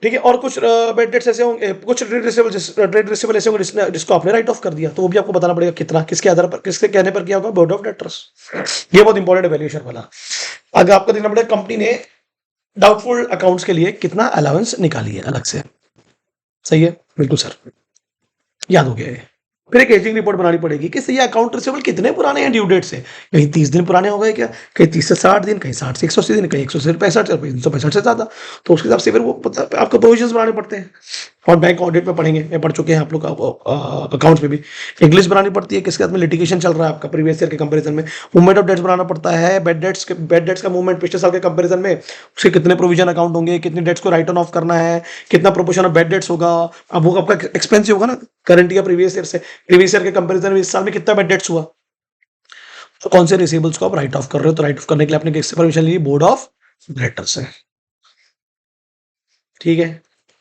ठीक है, और कुछ बेड डेट्स ऐसे होंगे, कुछ ट्रेड रिसीवेबल ऐसे होंगे जिसको आपने राइट ऑफ कर दिया, तो वो भी आपको बताना पड़ेगा कितना, किसके आधार पर, किसके कहने पर किया होगा, बोर्ड ऑफ डेटर्स। ये बहुत इंपॉर्टेंट है वैल्यूएशन वाला। आगे आपको देखना पड़ेगा कंपनी ने डाउटफुल अकाउंट्स के लिए कितना अलाउंस निकाली है अलग से। सही है, बिल्कुल सर, याद हो गया ये। फिर एक एजिंग रिपोर्ट बनानी पड़ेगी कि ये अकाउंट रिसीवेबल कितने पुराने हैं ड्यू डेट से। कहीं 30 दिन पुराने हो गए क्या, कहीं 30 से 60 दिन, कहीं 60 से 180 दिन, कहीं 100 से 65, कहीं 365 से ज़्यादा। तो उसके हिसाब से फिर वो आपको प्रोविजंस बनाने पड़ते हैं। और बैंक ऑडिट में पढ़ेंगे, मैं पढ़ चुके हैं आप लोग अकाउंट्स में भी। एक लिस्ट बनानी पड़ती है किसके साथ में लिटिगेशन चल रहा है आपका प्रीवियस ईयर के कंपेरिजन में। मूवमेंट ऑफ डेट्स बनाना पड़ता है, बेड डेट्स का मूवमेंट पिछले साल के कंपेरिजन में, उसके कितने प्रोविजन अकाउंट होंगे, कितनी डेट्स को राइट ऑन ऑफ करना है, कितना प्रोपोर्शन ऑफ बेड डेट्स होगा। अब वो आपका एक्सपेंसिव होगा ना करंट या प्रीवियस ईयर से, प्रीवियस ईयर के कंपेरिजन में इस साल में कितना बेड डेट्स हुआ। तो कौन से रिसीवेबल्स को आप राइट ऑफ कर रहे हो, तो राइट ऑफ करने के लिए आपने किससे परमिशन ली, बोर्ड ऑफ डायरेक्टर से। ठीक है,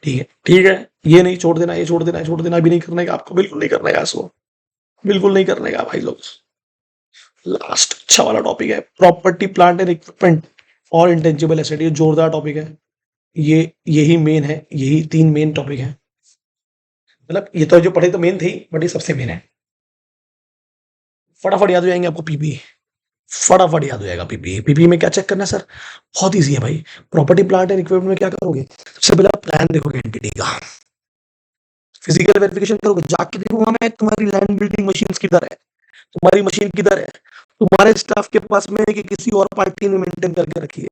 ठीक है, ठीक है। ये नहीं छोड़ देना, ये छोड़ देना, छोड़ देना, अभी नहीं करने का आपको, बिल्कुल नहीं करने का इसको, बिल्कुल नहीं करने का भाई लोग। लास्ट अच्छा वाला टॉपिक है प्रॉपर्टी प्लांट एंड इक्विपमेंट और इंटेंजिबल एसेट। ये जोरदार टॉपिक है, ये यही मेन है, यही 3 मेन टॉपिक है। मतलब ये तो जो पढ़े तो मेन थे ही, बट ये सबसे मेन है। फटाफट याद हो जाएंगे आपको पीपी, फटाफट याद हो जाएगा पीपी। पीपी में क्या चेक करना है सर, बहुत ईजी है भाई। प्रॉपर्टी प्लांट एंड इक्विपमेंट में क्या करोगे, सबसे पहले प्लान देखोगे एंटिटी का, फिजिकल वेरिफिकेशन करोगे, जाके देखूंगा मैं तुम्हारी लैंड बिल्डिंग मशीन किधर है, तुम्हारी मशीन किधर है, तुम्हारे स्टाफ के पास में कि किसी और पार्टी ने मेंटेन करके रखी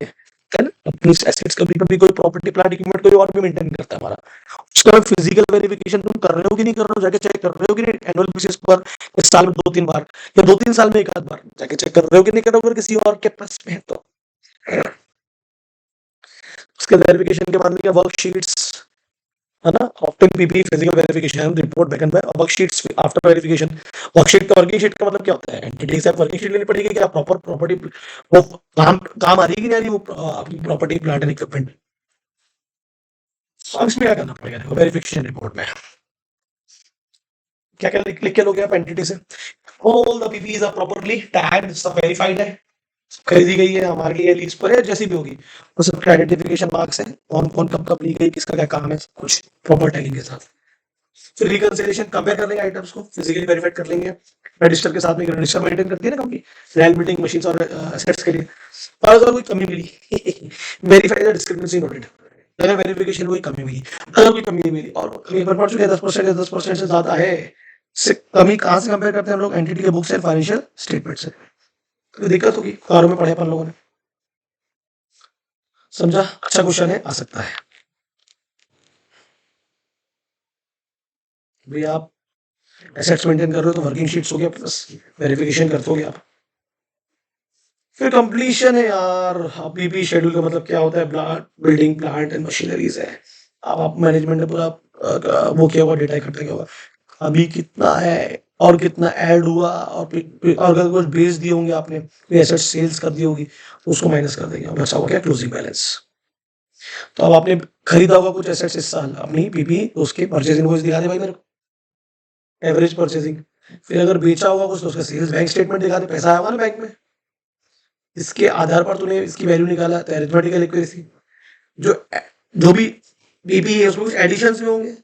है ना। अपनी एसेट्स कभी कभी कोई प्रॉपर्टी प्लांट इक्विपमेंट कोई और भी मेंटेन करता है हमारा, उसका फिजिकल वेरिफिकेशन तुम कर रहे हो कि नहीं कर रहे हो, जाके चेक कर रहे हो कि नहीं एनुअल बेसिस पर, इस साल में 2-3 बार या 2-3 साल में एक आध बार जाके चेक कर रहे हो कि नहीं कर रहे हो, अगर किसी और के पास में है तो। उसके वेरिफिकेशन के बाद में क्या, वर्कशीट्स है ना, often PP physical verification report back and worksheets after verification. Worksheet का, वर्किंग शीट का मतलब क्या होता है, एंटिटी से वर्किंग शीट लेनी पड़ेगी कि आप प्रॉपर प्रॉपर्टी वो काम आ रही है कि नहीं आ रही वो आपकी प्रॉपर्टी प्लांट एंड इक्विपमेंट। इसमें क्या करना पड़ेगा वेरिफिकेशन रिपोर्ट में, क्या क्या लिख के लोगे आप एंटिटी से, all the PPs are properly tagged, सब वेरीफाइड है, खरीदी गई है, हमारे लिए लीज पर है, जैसी भी होगी तो सबका आइडेंटिफिकेशन मार्क्स है, कौन कौन कब कब ली गई, किसका क्या काम है, कुछ प्रॉपर टैगिंग के साथ। फिर रिकंसिलिएशन कंपेयर कर लेंगे आइटम्स को, फिजिकली वेरीफाइड कर लेंगे रजिस्टर के साथ में, रजिस्टर मेंटेन करती है ना कंपनी रैल मीटिंग मशीन्स और एसेट्स के लिए। और अगर कोई कमी मिली वेरीफाई द डिस्क्रिपेंसी नोटेड, अगर वेरिफिकेशन कोई कमी मिली, अगर कोई कमी नहीं मिली और कमी पर पड़ चुके 10% या 10% से ज्यादा है, से कमी कहाँ से कंपेयर करते हैं हम लोग, एंटिटी के बुक्स एंड फाइनेंशियल स्टेटमेंट से। तो दिक्कत होगी, कारों में पढ़े अपन लोगों ने, समझा। अच्छा क्वेश्चन है, आ सकता है भाई। आप एसेट्स मेंटेन कर रहे हो तो वर्किंग शीट्स हो गया प्लस वेरिफिकेशन करते हो आप। फिर कंप्लीशन है यार, पीपी शेड्यूल का मतलब क्या होता है, plant building plant and machineries है। अब आप मैनेजमेंट ने पूरा वो किया हुआ, डेटा इकट्ठा किया हुआ, अभी कितना है और कितना ऐड हुआ, और अगर कुछ बेच दिए होंगे आपने, कोई एसेट सेल्स कर दी होगी तो उसको माइनस कर देंगे, बचा हुआ क्या, क्लोजिंग बैलेंस। तो अब आपने खरीदा होगा कुछ एसेट्स इस साल अपनी पीपी, तो उसके परचेज इनवॉइस दिखा दे भाई मेरे को, एवरेज परचेजिंग। फिर अगर बेचा होगा कुछ तो उसका सेल्स बैंक स्टेटमेंट दिखा दे, पैसा आया होगा ना बैंक में, इसके आधार पर तूने इसकी वैल्यू निकाला, तो अरिथमेटिकल एक्यूरेसी जो जो भी बीपी है उसमें कुछ एडिशंस भी होंगे,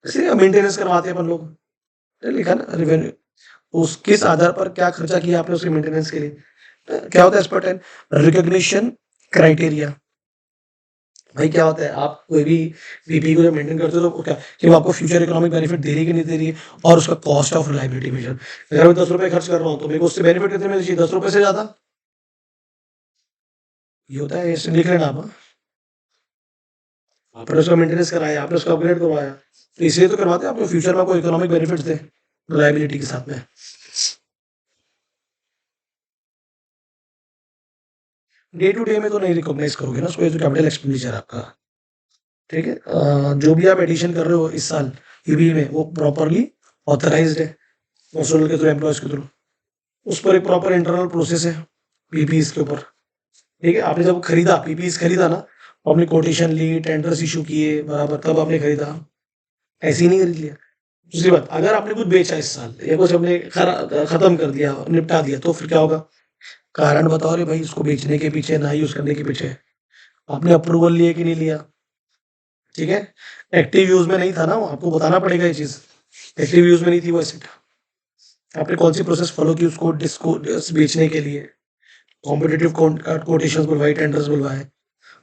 इसलिए मेंटेनेंस करवाते हैं अपन लोग, तो लिखा ना रेवेन्यू, उस किस आधार पर क्या खर्चा किया आपने उसके मेंटेनेंस के लिए, क्या होता है एक्सपर्ट एंड रिकॉग्निशन क्राइटेरिया। भाई क्या होता है, आप कोई भी बीपी को जब मेंटेन करते हो तो क्या कि वो आपको फ्यूचर इकोनॉमिक बेनिफिट दे रही है कि नहीं दे रही है, और उसका कॉस्ट ऑफ रिलायबिलिटी मेजर। अगर मैं 10 रुपए खर्च कर रहा हूँ तो मेरे को उससे बेनिफिट कितने मिलना चाहिए, 10 रुपए से ज्यादा। ये होता है, ऐसे लिख लेना आप, हाँ। आपने उसका मेंटेनेंस कराया, आपने उसका अपग्रेड करवाया, तो इसलिए तो करवाते हैं आपको, फ्यूचर में आपको इकोनॉमिक बेनिफिट दे रिलायबिलिटी के साथ में। डे टू डे में तो नहीं रिकॉग्नाइज करोगे ना उसको, ये तो कैपिटल एक्सपेंडिचर आपका। ठीक है, जो भी आप एडिशन कर रहे हो इस साल ईबी में वो प्रॉपरली ऑथराइज्ड है मसूल के थ्रू, एम्प्लॉयज के थ्रू, उस पर एक प्रॉपर इंटरनल प्रोसेस है पीपीस के ऊपर। ठीक है, आपने जब खरीदा पीपीस खरीदा ना, आपने कोटेशन ली, टेंडर्स इशू किए बराबर, तब आपने खरीदा, ऐसे ही नहीं खरीद लिया। दूसरी बात, अगर आपने कुछ बेचा इस साल या कुछ आपने खत्म कर दिया, निपटा दिया, तो फिर क्या होगा, कारण बताओ रे भाई, इसको बेचने के पीछे ना यूज करने के पीछे आपने अप्रूवल लिया कि नहीं लिया। ठीक है, एक्टिव यूज में नहीं था ना, आपको बताना पड़ेगा ये चीज, एक्टिव यूज में नहीं थी वो एसेट, आपने कौन सी प्रोसेस फॉलो की उसको डिस्को बेचने के लिए, कॉम्पिटिटिव कोटेशंस बुलवाई, टेंडर्स बुलवाए,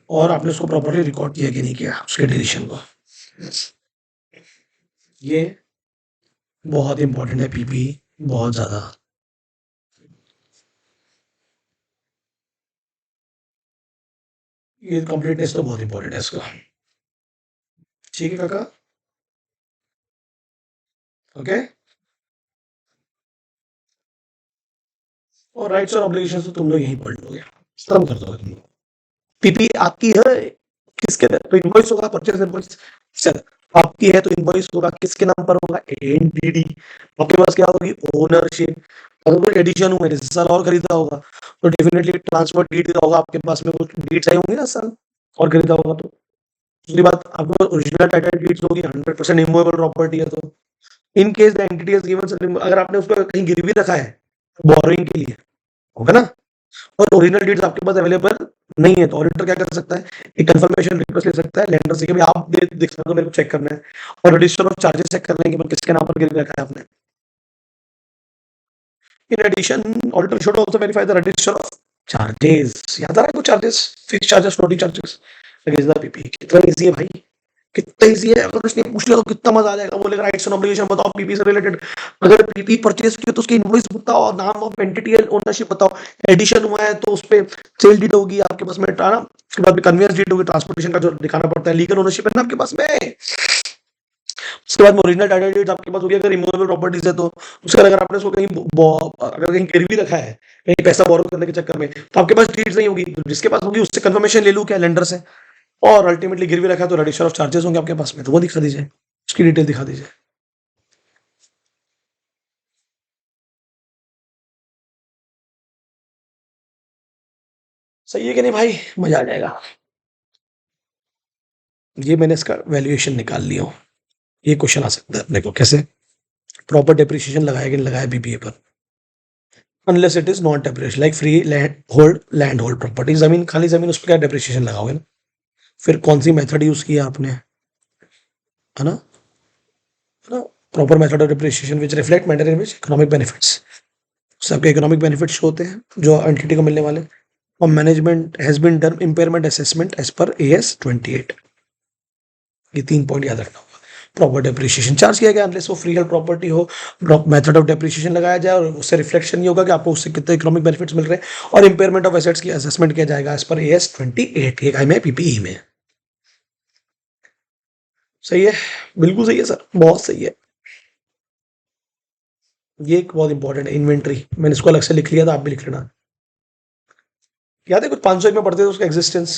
और आपने उसको प्रॉपर्ली रिकॉर्ड किया कि नहीं किया उसके डिसीजन को। ये बहुत इंपॉर्टेंट है पीपी, बहुत ज्यादा। ये कंप्लीटनेस तो बहुत इंपॉर्टेंट है इसका। ठीक है काका, ओके। और राइट्स और ऑब्लिगेशंस तो तुम लोग यहीं पढ़ लोगे, खत्म कर दोगे तुम लोग। पीपी आपकी है, किसके तो इनवॉइस होगा, परचेज इनवॉइस सर आपकी है, तो इनवॉइस होगा किसके नाम पर होगा, एनटीडी। आपके पास क्या होगी, ओनरशिप। अगर कोई एडिशन हुआ है, जैसे सर और खरीदा होगा तो डेफिनेटली ट्रांसफर डीड होगा आपके पास में, कुछ डीड्स आई होंगी ना सर, और खरीदा होगा तो। दूसरी बात, आपके पास ओरिजिनल टाइटल डीड्स होगी, 100% इमूवेबल प्रॉपर्टी है तो। In case the entity is given, अगर आपने उसको कहीं गिरवी रखा है बोरोइंग के लिए, होगा ना, और ओरिजिनल डीड्स आपके पास अवेलेबल नहीं है, तो ऑडिटर क्या कर सकता है, एक कंफर्मेशन रिक्वेस्ट ले सकता है लेंडर से कि भाई आप देख सकते हो, मेरे को चेक करना है, और रजिस्टर ऑफ चार्जेस चेक करना है कि किसके नाम पर गिरवी रखा है आपने। In addition, auditor should also verify the register of charges. याद आ रहा है कुछ charges, fixed charges, floating charges against the PP. कितना इजी है भाई, कितना इजी है। अगर उसने पूछ लिया तो कितना मजा आ जाएगा, बोलेगा राइट्स एंड ऑब्लिगेशन बताओ पीपी से रिलेटेड। अगर पीपी परचेज किया तो उसकी इनवॉइस बताओ, नाम ऑफ एंटिटी ओनरशिप बताओ, एडिशन हुआ है तो उस पे सेल डीड होगी आपके पास में, ना उसके बाद में कन्वेंस डीड होगी, ट्रांसपोर्टेशन का जो दिखाना पड़ता है, लीगल ओनरशिप है ना आपके पास में। उसके बाद में ओरिजिनल टाइटल डीड आपके पास होगी, अगर इमूवेबल प्रॉपर्टीज है तो। उसके बाद अगर आपने उसको कहीं अगर कहीं गिरवी रखा है कहीं पैसा बोरो करने के चक्कर में, तो आपके पास डीड्स नहीं होगी, तो जिसके पास होगी उससे कंफर्मेशन ले लूं क्या, लेंडर से। और अल्टीमेटली गिरवी रखा है तो रजिस्टर ऑफ चार्जेस होंगे आपके पास में, तो वो दिखा दीजिए, उसकी डिटेल दिखा दीजिए। सही है कि नहीं भाई, मजा आ जाएगा। ये मैंने इसका वैल्यूएशन निकाल लिया हूं। ये क्वेश्चन आ सकता है अपने को, कैसे प्रॉपर डेप्रिसिएशन लगाया कि नहीं लगाया बीबीए पर, unless it is not depreciation, like free land hold property, जमीन, खाली जमीन, उस पर क्या डेप्रिसिएशन लगाओगे ना। फिर कौन सी मेथड यूज किया आपने, है ना, है ना। Proper method of depreciation which reflect matter in which economic benefits, सबके इकोनॉमिक बेनिफिट्स होते हैं जो एंटिटी को मिलने वाले। और management has been done impairment assessment as per AS 28। ये 3 पॉइंट याद रखना होगा। प्रॉपर डेप्रिसिएशन चार्ज किया गया अनलेस वो फ्री हेल्ड प्रॉपर्टी हो, मेथड ऑफ डेप्रिसिएशन लगाया जाए और उससे रिफ्लेक्शन ये होगा कि आपको उससे कितने इकोनॉमिक बेनिफिट्स मिल रहे हैं, और इंपेयरमेंट ऑफ एसेट्स की असेसमेंट किया जाएगा एज पर AS 28 एक आई में पीपीई में। सही है, बिल्कुल सही है सर, बहुत सही है। ये एक बहुत इंपॉर्टेंट है, इन्वेंट्री, मैंने इसको अलग से लिख लिया था, आप भी लिख लेना। याद है कुछ 500 में पढ़ते थे उसका एग्जिस्टेंस,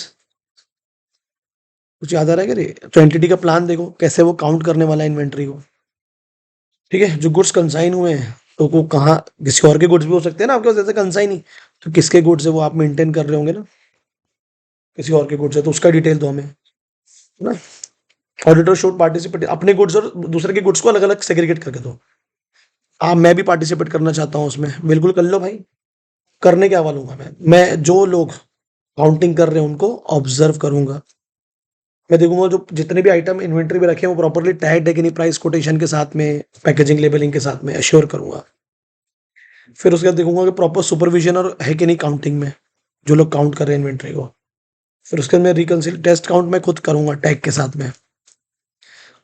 कुछ याद आ रहा है कि तो एंटिटी का प्लान देखो कैसे वो काउंट करने वाला है इन्वेंट्री को। ठीक है, जो गुड्स कंसाइन हुए हैं तो वो कहाँ, किसी और के गुड्स भी हो सकते हैं ना आपके पास, जैसे कंसाइन ही, तो किसके गुड्स है वो आप मेंटेन कर रहे होंगे ना, किसी और के गुड्स है तो उसका डिटेल दो हमें, है ना। ऑडिटर शुड पार्टिसिपेट, अपने गुड्स और दूसरे के गुड्स को अलग अलग सेग्रीगेट करके दो। आप, मैं भी पार्टिसिपेट करना चाहता हूँ उसमें, बिल्कुल कर लो भाई। करने क्या वाला हूँ मैं जो लोग काउंटिंग कर रहे हैं उनको ऑब्जर्व करूंगा। मैं देखूंगा जो जितने भी आइटम इन्वेंट्री में रखे हैं वो प्रॉपर्ली टैग्ड है कि नहीं, प्राइस कोटेशन के साथ में, पैकेजिंग लेबलिंग के साथ में, अश्योर करूंगा। फिर उसके बाद देखूंगा कि प्रॉपर सुपरविजन और है कि नहीं काउंटिंग में, जो लोग काउंट कर रहे हैं इन्वेंट्री को। फिर उसके बाद मैं रिकनसिल टेस्ट काउंट मैं खुद करूंगा टैग के साथ में।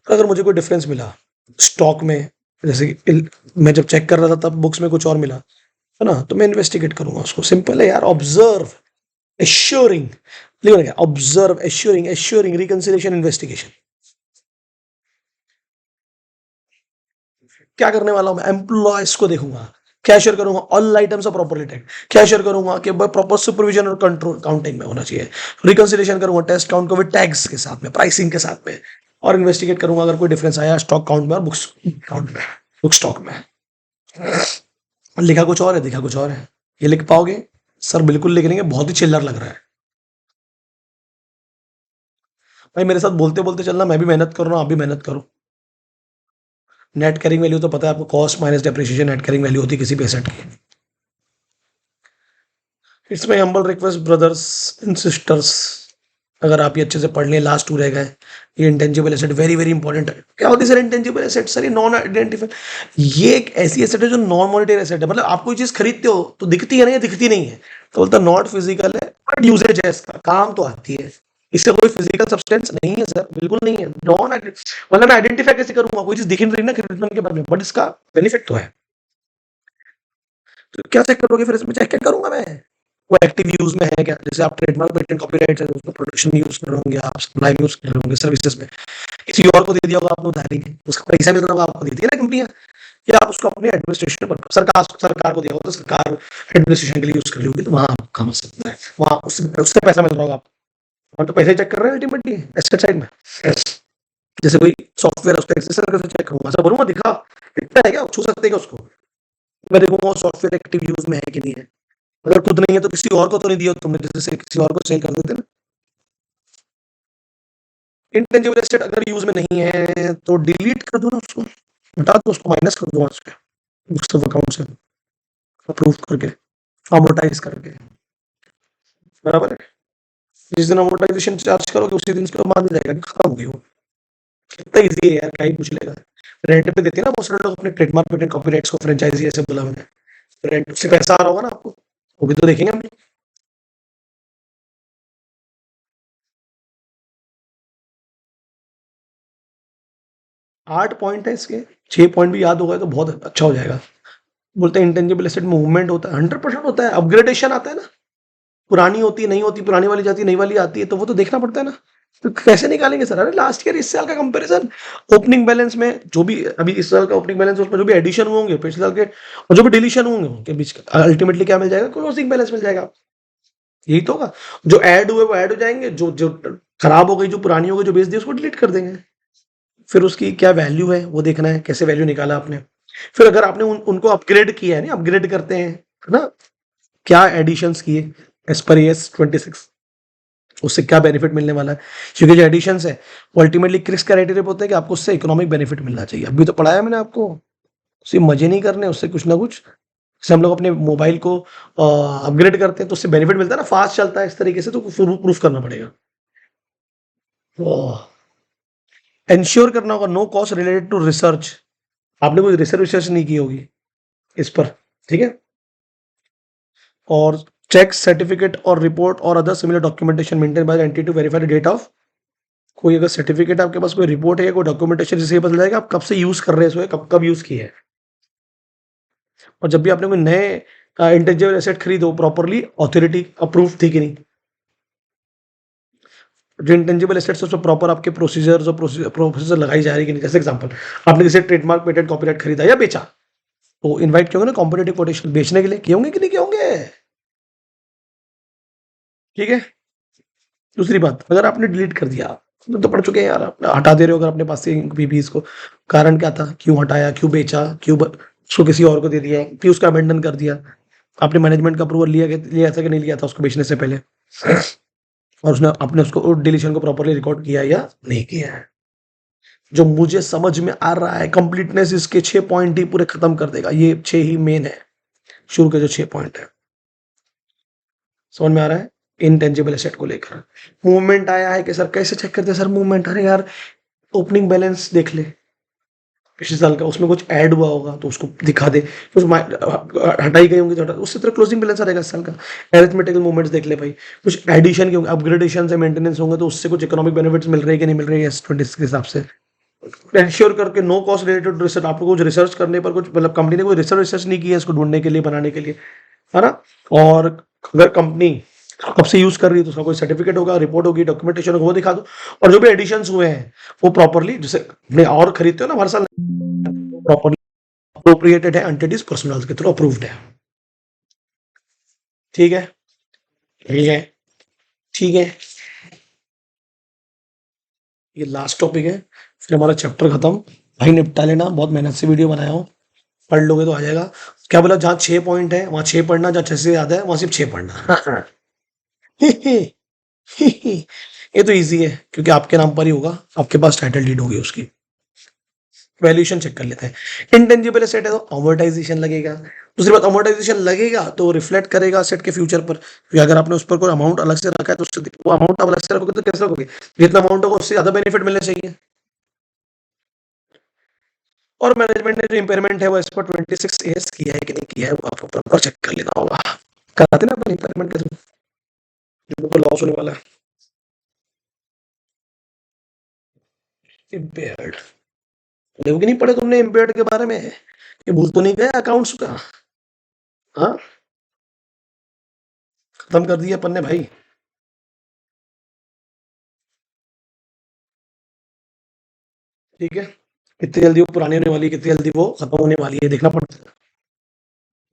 अगर मुझे कोई डिफरेंस मिला स्टॉक में, जैसे कि मैं जब चेक कर रहा था तब बुक्स में कुछ और मिला, है ना, तो मैं इन्वेस्टिगेट करूंगा उसको। सिंपल है यार, ऑब्जर्व एश्योरिंग, लिखा गया observe assuring, assuring reconciliation investigation. क्या करने वाला हूं मैं, एम्प्लॉयज को देखूंगा, क्या शेयर करूंगा, all items of property tag, क्या शेयर करूंगा कि प्रॉपर सुपरविजन और कंट्रोल काउंटिंग में होना चाहिए। रिकंसिलिएशन करूंगा टेस्ट काउंट को विद टैग्स के साथ में, प्राइसिंग के साथ में, और इन्वेस्टिगेट करूंगा अगर कोई डिफरेंस आया स्टॉक काउंट में और बुक्स काउंट में, बुक स्टॉक में। लिखा कुछ और है, दिखा कुछ और है, ये लिख पाओगे सर, बिल्कुल लिख लेंगे, बहुत ही चिल्लर लग रहा है भाई। मेरे साथ बोलते बोलते चलना, मैं भी मेहनत कर रहा हूँ, आप भी मेहनत करो। नेट कैरिंग वैल्यू तो पता है आपको, cost minus depreciation net carrying value होती है किसी भी एसेट की। It's my humble request brothers and sisters, अगर आप ये अच्छे से पढ़ लें, लास्ट 2 रह गए। ये intangible asset very very important है। क्या होती है सर इंटेंजिबल एसेट? सर ये नॉन आइडेंटिफाइड, ये एक ऐसी एसेट है जो नॉन मॉनिटरी एसेट है। मतलब आप कोई चीज खरीदते हो तो दिखती है ना, ये दिखती नहीं है, तो बोलता नॉट फिजिकल है बट यूजेज है, इसका काम तो आती है। इससे कोई फिजिकल सब्सटेंस नहीं है सर, बिल्कुल नहीं है। नॉन, मतलब मैं आइडेंटिफाई कैसे करूंगा? कोई चीज दिख नहीं रही ना खरीदने के बाद में, बट इसका बेनिफिट तो है। तो क्या चेक करोगे फिर? इसमें चेक क्या करूंगा मैं? वो एक्टिव यूज में है क्या? जैसे आप ट्रेडमार्क पेटेंट कॉपीराइट है, उसको प्रोडक्शन में यूज कर रहे होंगे, आप सप्लाई में यूज कर रहे होंगे, सर्विसेज में किसी और को दे दिया होगा आपने उधारी में, उसका पैसा मिल रहा होगा आपको, देती है ना कंपनियां। या आप उसको अपने एडमिनिस्ट्रेशन पर, सरकार को दिया होगा तो सरकार एडमिनिस्ट्रेशन के लिए यूज कर रही होगी, तो वहां आप काम हो सकता है, वहां उससे उससे पैसा मिल रहा होगा आपको। और तो पैसे चेक कर रहे हैं अल्टीमेटली एसेट साइड में। जैसे कोई सॉफ्टवेयर, उसका एक्सेसर कैसे चेक करूंगा? ऐसा बोलूंगा दिखा कितना है, क्या छू सकते हैं क्या उसको? मैं देखूंगा सॉफ्टवेयर एक्टिव यूज में है कि नहीं है। अगर खुद नहीं है तो किसी और को तो नहीं दिया तुमने, जैसे किसी और को सेल कर देते ना। इंटेंजिबल एसेट अगर यूज में नहीं है तो डिलीट कर दो ना उसको, हटा दो उसको, माइनस कर दो वहां से, बुक्स ऑफ अकाउंट से अप्रूव करके, अमोर्टाइज करके। बराबर है? जिस दिन अमोर्टाइजेशन चार्ज करोगे उसी दिन उसको मान जाएगा कि खत्म हो गई वो। कितना इजी है यार, क्या ही पूछ लेगा। रेंट पे देते हैं ना बहुत सारे लोग अपने ट्रेडमार्क पेटेंट कॉपीराइट्स को, फ्रेंचाइजी ऐसे बोला मैंने। रेंट से पैसा आ रहा होगा ना आपको, वो भी तो देखेंगे हम। 8 पॉइंट है इसके, 6 पॉइंट भी याद होगा तो बहुत अच्छा हो जाएगा। बोलते हैं इंटेंजिबल एसेट मूवमेंट होता है, 100% होता है। अपग्रेडेशन आता है ना, पुरानी होती है, नहीं होती, पुरानी वाली जाती है, नई वाली आती है, तो वो तो देखना पड़ता है ना। तो कैसे निकालेंगे सर? अरे लास्ट ईयर इस साल का कंपैरिजन, ओपनिंग बैलेंस में जो भी अभी इस साल का ओपनिंग बैलेंस, उसमें जो भी एडिशन होंगे पिछले साल के और जो भी डिलीशन होंगे उनके बीच का अल्टीमेटली क्या मिल जाएगा? क्लोजिंग बैलेंस मिल जाएगा। यही तो होगा। जो ऐड हुए वो ऐड हो जाएंगे, जो जो खराब हो गई, जो पुरानी हो गई, जो बेच दी, उसको डिलीट कर देंगे। फिर उसकी क्या वैल्यू है वो देखना है, कैसे वैल्यू निकाला आपने। फिर अगर आपने उनको अपग्रेड किया है ना, अपग्रेड करते हैं है ना, क्या एडिशंस किए एज पर एस 26, उससे क्या बेनिफिट मिलने वाला है। क्योंकि जो एडिशंस है वो अल्टीमेटली किस क्राइटेरिया पे होता है कि आपको उससे इकोनॉमिक बेनिफिट मिलना चाहिए। अभी तो पढ़ाया मैंने आपको, उससे मजे नहीं करने, उससे कुछ ना कुछ। जैसे हम लोग अपने मोबाइल को अपग्रेड करते हैं तो उससे बेनिफिट मिलता है ना, फास्ट चलता है इस तरीके से, तो प्रूफ करना पड़ेगा। इंश्योर करना होगा no cost related to research. आपने कोई रिसर्च नहीं की होगी इस पर, ठीक है। और चेक सर्टिफिकेट और रिपोर्ट और other similar documentation maintain by entity to verify the date of. कोई अगर सर्टिफिकेट आपके पास, कोई रिपोर्ट है, कोई डॉक्यूमेंटेशन, जिससे पता जाएगा आप कब से यूज कर रहे हैं, कब कब यूज किए हैं। और जब भी आपने कोई नए इंटेंजिबल एसेट खरीदो, प्रॉपरली अथॉरिटी अप्रूव थी कि नहीं। जो इंटेंजिबल एसेट्स है उसमें प्रॉपर आपके प्रोसीजर्स और प्रोसीजर लगाई जा रही है कि नहीं। जैसे एग्जांपल, आपने जैसे ट्रेडमार्क पेटेंट कॉपीराइट खरीदा या बेचा, तो इनवाइट किए होंगे ना कॉम्पिटेटिव कोटेशन बेचने के लिए, किए होंगे कि नहीं किए होंगे? ठीक है। दूसरी बात, अगर आपने डिलीट कर दिया, तो पढ़ चुके हैं यार, आप हटा दे रहे हो अगर अपने पास से पीपीस को, कारण क्या था, क्यों हटाया, क्यों बेचा, उसको किसी और को दे दिया, फिर उसका अमेंडन कर दिया, आपने मैनेजमेंट का अप्रूवल लिया था कि नहीं लिया था उसको बेचने से पहले, और उसने आपने उसको डिलीशन को प्रॉपरली रिकॉर्ड किया या नहीं किया है। जो मुझे समझ में आ रहा है, कंप्लीटनेस इसके 6 पॉइंट ही पूरे खत्म कर देगा। ये 6 ही मेन है, शुरू के जो 6 पॉइंट है। समझ में आ रहा है? इंटेंजिबल एसेट को लेकर मूवमेंट आया है कि सर कैसे चेक करते हैं सर मूवमेंट? अरे यार, ओपनिंग बैलेंस देख ले पिछले साल का, उसमें कुछ ऐड हुआ होगा तो उसको दिखा दे, कुछ हटाई गई होंगी तो उससे तरह क्लोजिंग बैलेंस आ रहेगा इस साल का। अरिथमेटिकल मूवमेंट्स देख ले भाई, कुछ एडिशन के होंगे, अपग्रेडेशन से मेंटेनेंस होंगे, तो उससे कुछ इकोनॉमिक बेनिफिट्स मिल रहे हैं कि नहीं मिल रहे हैं S26 के हिसाब से। एंश्योर करके नो कॉस्ट रिलेटेड रिसर्च, आपको कुछ रिसर्च करने पर कुछ, मतलब कंपनी ने कोई रिसर्च नहीं की है इसको ढूंढने के लिए, बनाने के लिए, है ना। और अगर कंपनी कब से यूज कर रही है तो उसका कोई सर्टिफिकेट होगा, रिपोर्ट होगी, डॉक्यूमेंटेशन होगा, वो दिखा दो। और जो भी एडिशंस हुए हैं वो प्रॉपरली, जैसे अपने और खरीदते हो ना हर साल, प्रॉपरली अप्रोप्रिएटेड है, एंटिटीज पर्सनल के थ्रू अप्रूव्ड है। ठीक है, ठीक है, ठीक है। ये लास्ट टॉपिक है, फिर हमारा चैप्टर खत्म। भाई निपटा लेना, बहुत मेहनत से वीडियो बनाया हूँ, पढ़ लोगे तो आ जाएगा। क्या बोला, जहाँ 6 पॉइंट है वहां 6 पढ़ना, जहाँ 6 से ज्यादा है वहां सिर्फ 6 पढ़ना। ये तो इजी है क्योंकि आपके नाम पर ही होगा, आपके पास टाइटल डीड होगी उसकी। वैल्यूएशन चेक कर लेते हैं। इंटेंजिबल एसेट है तो अमोर्टाइजेशन लगेगा। दूसरी बात, अमोर्टाइजेशन लगेगा तो रिफ्लेक्ट करेगा एसेट के फ्यूचर पर। क्योंकि अगर आपने उस पर कोई अमाउंट अलग से रखा है तो उससे वो अमाउंट आप अलग से रखोगे तो कैसे रखोगे? जितना अमाउंट होगा उससे ज्यादा बेनिफिट मिलना चाहिए। और मैनेजमेंट ने जो इम्पेयरमेंट है वो इस पर 26 एस किया है कि नहीं किया है वो आपको प्रॉपर चेक कर लेना होगा। कराते ना अपन इम्पेयरमेंट के थ्रू, जो लॉस होने वाला है। इम्पेयर्ड, देखो नहीं पढ़े तुमने इम्पेयर्ड के बारे में? ये भूल तो नहीं गया अकाउंट्स का? हाँ, खत्म कर दिया अपन ने भाई। ठीक है, कितनी जल्दी वो पुरानी होने वाली है, कितनी जल्दी वो खत्म होने वाली है, देखना पड़ता है।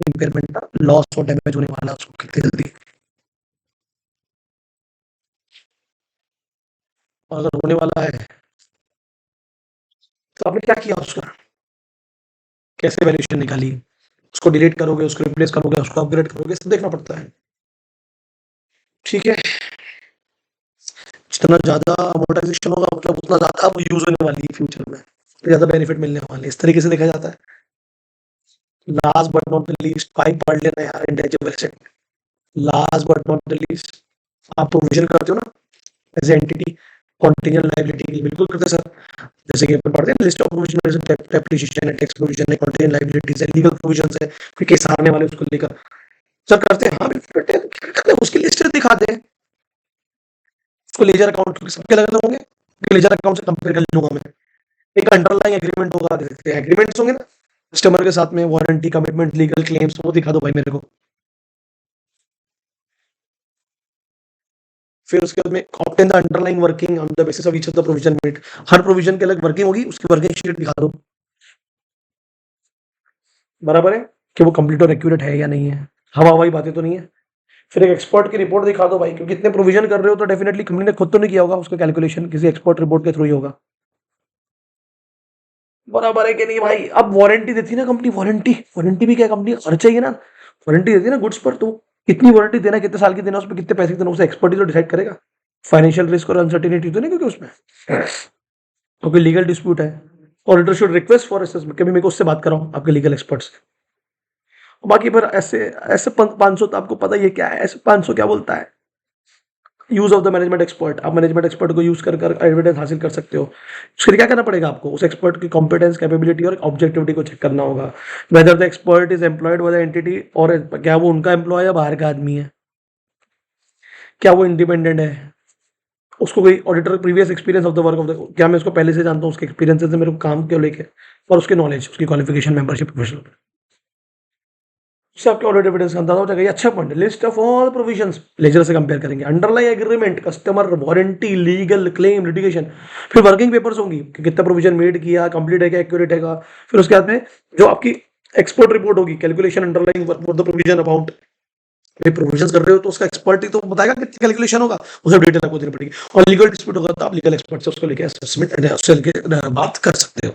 इम्पेयरमेंट का लॉस और डैमेज होने वाला है उसको कितनी जल्दी। और अगर होने वाला है तो आपने क्या किया उसका? कैसे वैल्यूएशन निकाली? उसको डिलीट करोगे, उसको रिप्लेस करोगे, उसको अपग्रेड करोगे, सब देखना पड़ता है। ठीक है, जितना ज्यादा अमोर्टाइजेशन होगा मतलब उतना ज्यादा वो यूज होने वाली है फ्यूचर में, ज्यादा बेनिफिट मिलने वाले, इस तरीके से देखा जाता है। Last but not the least, five पढ़ लेना यार, intangible asset. Last but not the least, आप प्रोविजन करते हो ना एज एंटिटी, कॉन्टिजेंट लायबिलिटी बिल्कुल करते हैं सर। जैसे कि अपन पढ़ते हैं लिस्ट ऑफ प्रोविजन, डेप्रिसिएशन है, टैक्स प्रोविजन है, कॉन्टिजेंट लायबिलिटीज है, लीगल प्रोविजन है, फिर केस हारने वाले उसको लेकर सर करते हैं। हाँ बिल्कुल करते हैं, क्या करते हैं उसकी लिस्ट दिखाते हैं। उसको लेजर अकाउंट सबके अलग अलग होंगे, लेजर अकाउंट से कंपेयर कर लूंगा मैं। एक अंडरलाइन एग्रीमेंट होगा, एग्रीमेंट्स होंगे ना कस्टमर के साथ में, वारंटी, कमिटमेंट, लीगल क्लेम्स, वो दिखा दो भाई मेरे को। फिर उसके बाद में obtain the underline working on the basis of each of the provision made, her provision के अलग वर्किंग होगी, उसकी वर्किंग शीट दिखा दो। बराबर है कि वो कंप्लीट और एक्यूरेट है या नहीं है, हवा हवाई बातें तो नहीं है। फिर एक एक्सपर्ट की रिपोर्ट दिखा दो भाई, क्योंकि इतने प्रोविजन कर रहे हो तो डेफिनेटली कंपनी ने खुद तो नहीं किया होगा, उसका कैलकुलेशन किसी एक्सपर्ट रिपोर्ट के थ्रू ही होगा। बराबर है कि नहीं भाई? अब वारंटी देती है ना कंपनी, वारंटी, वारंटी भी क्या कंपनी खर्च चाहिए ना, वारंटी देती है ना गुड्स पर, तो कितनी वारंटी देना, कितने साल की देना, उस पर कितने पैसे देना, उसे एक्सपर्ट ही तो डिसाइड करेगा। फाइनेंशियल रिस्क और अनसर्टिनिटी तो नहीं क्योंकि उसमें, क्योंकि लीगल डिस्प्यूट है। Auditor should request for assessment, कभी मेरे को उससे बात कराओ आपके लीगल एक्सपर्ट से। बाकी पर ऐसे ऐसे 500 तो आपको पता ही है क्या है, ऐसे 500 क्या बोलता है, use of the management expert. आप मैनेजमेंट एक्सपर्ट को यूज कर एविडेंस हासिल कर सकते हो। उसके लिए क्या करना पड़ेगा आपको? उस एक्सपर्ट की कॉम्पिटेंस, कैपेबिलिटी और ऑब्जेक्टिविटी को चेक करना होगा। Whether the expert is employed by the entity, और क्या वो उनका एम्प्लॉय या बाहर का आदमी है, क्या वो इंडिपेंडेंट है, उसको कोई auditor previous experience of the work of the, क्या मैं उसको पहले से जानता हूँ, उसके एक्सपीरियंस से मेरे को काम क्यों लेके, और उसकी नॉलेज, उसकी क्वालिफिकेशन, मेंबरशिप, प्रोफेशनल, उससे आपके ऑडिट एविडेंस का अंदाजा हो जाएगा। ये अच्छा पॉइंट है। List of all provisions ledger से कंपेयर करेंगे, underline agreement, customer warranty, legal claim, litigation, फिर वर्किंग पेपर्स होंगी कि कितना प्रोविजन मेड किया, कंप्लीट है क्या, एक्यूरेट है। फिर उसके बाद में जो आपकी एक्सपर्ट रिपोर्ट होगी, calculation underline the provision amount, भाई प्रोविजन कर रहे हो तो उसका एक्सपर्ट ही तो बताएगा कितना कैलकुलेशन होगा, उसे डिटेल आपको देनी पड़ेगी। और लीगल डिस्प्यूट होगा तो आप लीगल एक्सपर्ट से उसको लेके असेसमेंट, उससे लेके बात कर सकते हो।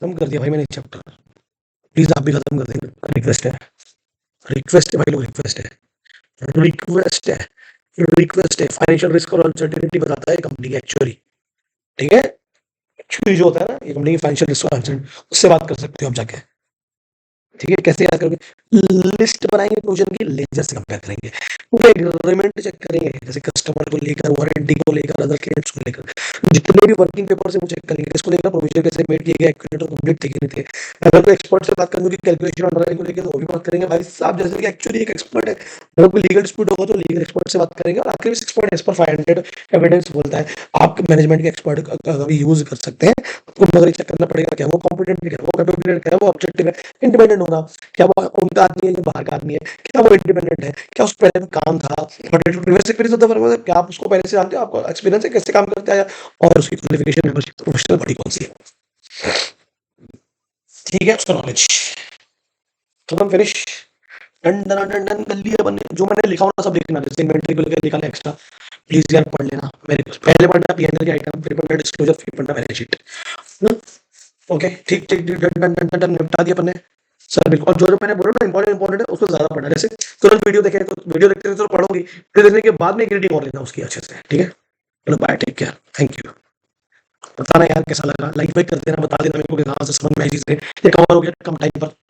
खत्म कर दिया भाई मैंने चैप्टर, प्लीज आप भी खत्म कर देंगे, रिक्वेस्ट है, रिक्वेस्ट है भाई लोग, रिक्वेस्ट है, रिक्वेस्ट है, रिक्वेस्ट है। फाइनेंशियल रिस्क और अनसर्टेनिटी बताता है कंपनी की एक्चुअली। ठीक है, एक्चुअली जो होता है ना ये कंपनी की फाइनेंशियल रिस्क और अनसर्टेनिटी, उससे बात कर सकते हो आप जाके। ठीक है, कैसे याद करोगे? लिस्ट बनाएंगे प्रोविजन की, लेजर से कंपेयर करेंगे, पूरे एग्रीमेंट चेक करेंगे, जैसे कस्टमर को लेकर, वारंटी को लेकर, अदर क्लेम्स को लेकर, जितने भी वर्किंग पेपर से वो चेक करेंगे, किसको लेकर प्रोविजन कैसे मेड किए गए, एक्यूरेट और कंप्लीट थे कि नहीं थे। अगर कोई एक्सपर्ट से बात करेंगे कैलकुलेशन अंडरलाइन को लेकर तो वो भी बात करेंगे भाई साहब, जैसे कि एक्चुअली एक एक्सपर्ट है। अगर कोई लीगल डिस्प्यूट होगा तो लीगल एक्सपर्ट से बात करेंगे, और आखिर एक्सपर्ट एज पर 500 एविडेंस बोलता है। आप मैनेजमेंट के एक्सपर्ट का भी यूज कर सकते हैं, आपको मगर चेक करना पड़ेगा क्या वो कॉम्पिटेंट है, क्या वो कैपेबल, क्या वो ऑब्जेक्टिव है, इंडिपेंडेंट होगा, क्या वो उनका आदमी है या बाहर का आदमी है, क्या वो इंडिपेंडेंट है, क्या उस पहले में काम था, क्या आप उसको पहले से जानते हो, आपको एक्सपीरियंस है कैसे काम करता है, और उसकी क्वालिफिकेशन, मेंबरशिप, प्रोफेशनल बॉडी कौन सी है। ठीक है, उसका नॉलेज खत्म, finish, done done done done कर लिया बने। जो मैंने लिखा होना सब लिखना, जैसे इन्वेंटरी को लेकर लिखा ना एक्स्ट्रा, प्लीज यार पढ़ लेना। मेरे पहले पढ़ना पीएनएल के आइटम, फिर पढ़ना डिस्क्लोजर, फिर पढ़ना बैलेंस शीट। ओके, ठीक ठीक, डन डन डन डन, निपटा दिया अपने सर बिल्कुल। और जो जो मैंने बोला ना इंपॉर्टेंट है उसको ज्यादा पढ़ना, जैसे तुरंत वीडियो देखे तो वीडियो देखते तो पढ़ोगी, वीडियो देखने के बाद में एक रीडिंग और लेना उसकी अच्छे से। ठीक है, चलो bye, take care, thank you. बताना यार कैसा लगा, लाइक वाइक कर देना, बता देना मेरे को कि हाँ, समझ में आई चीज़ें, ये कवर हो गया कम टाइम पर।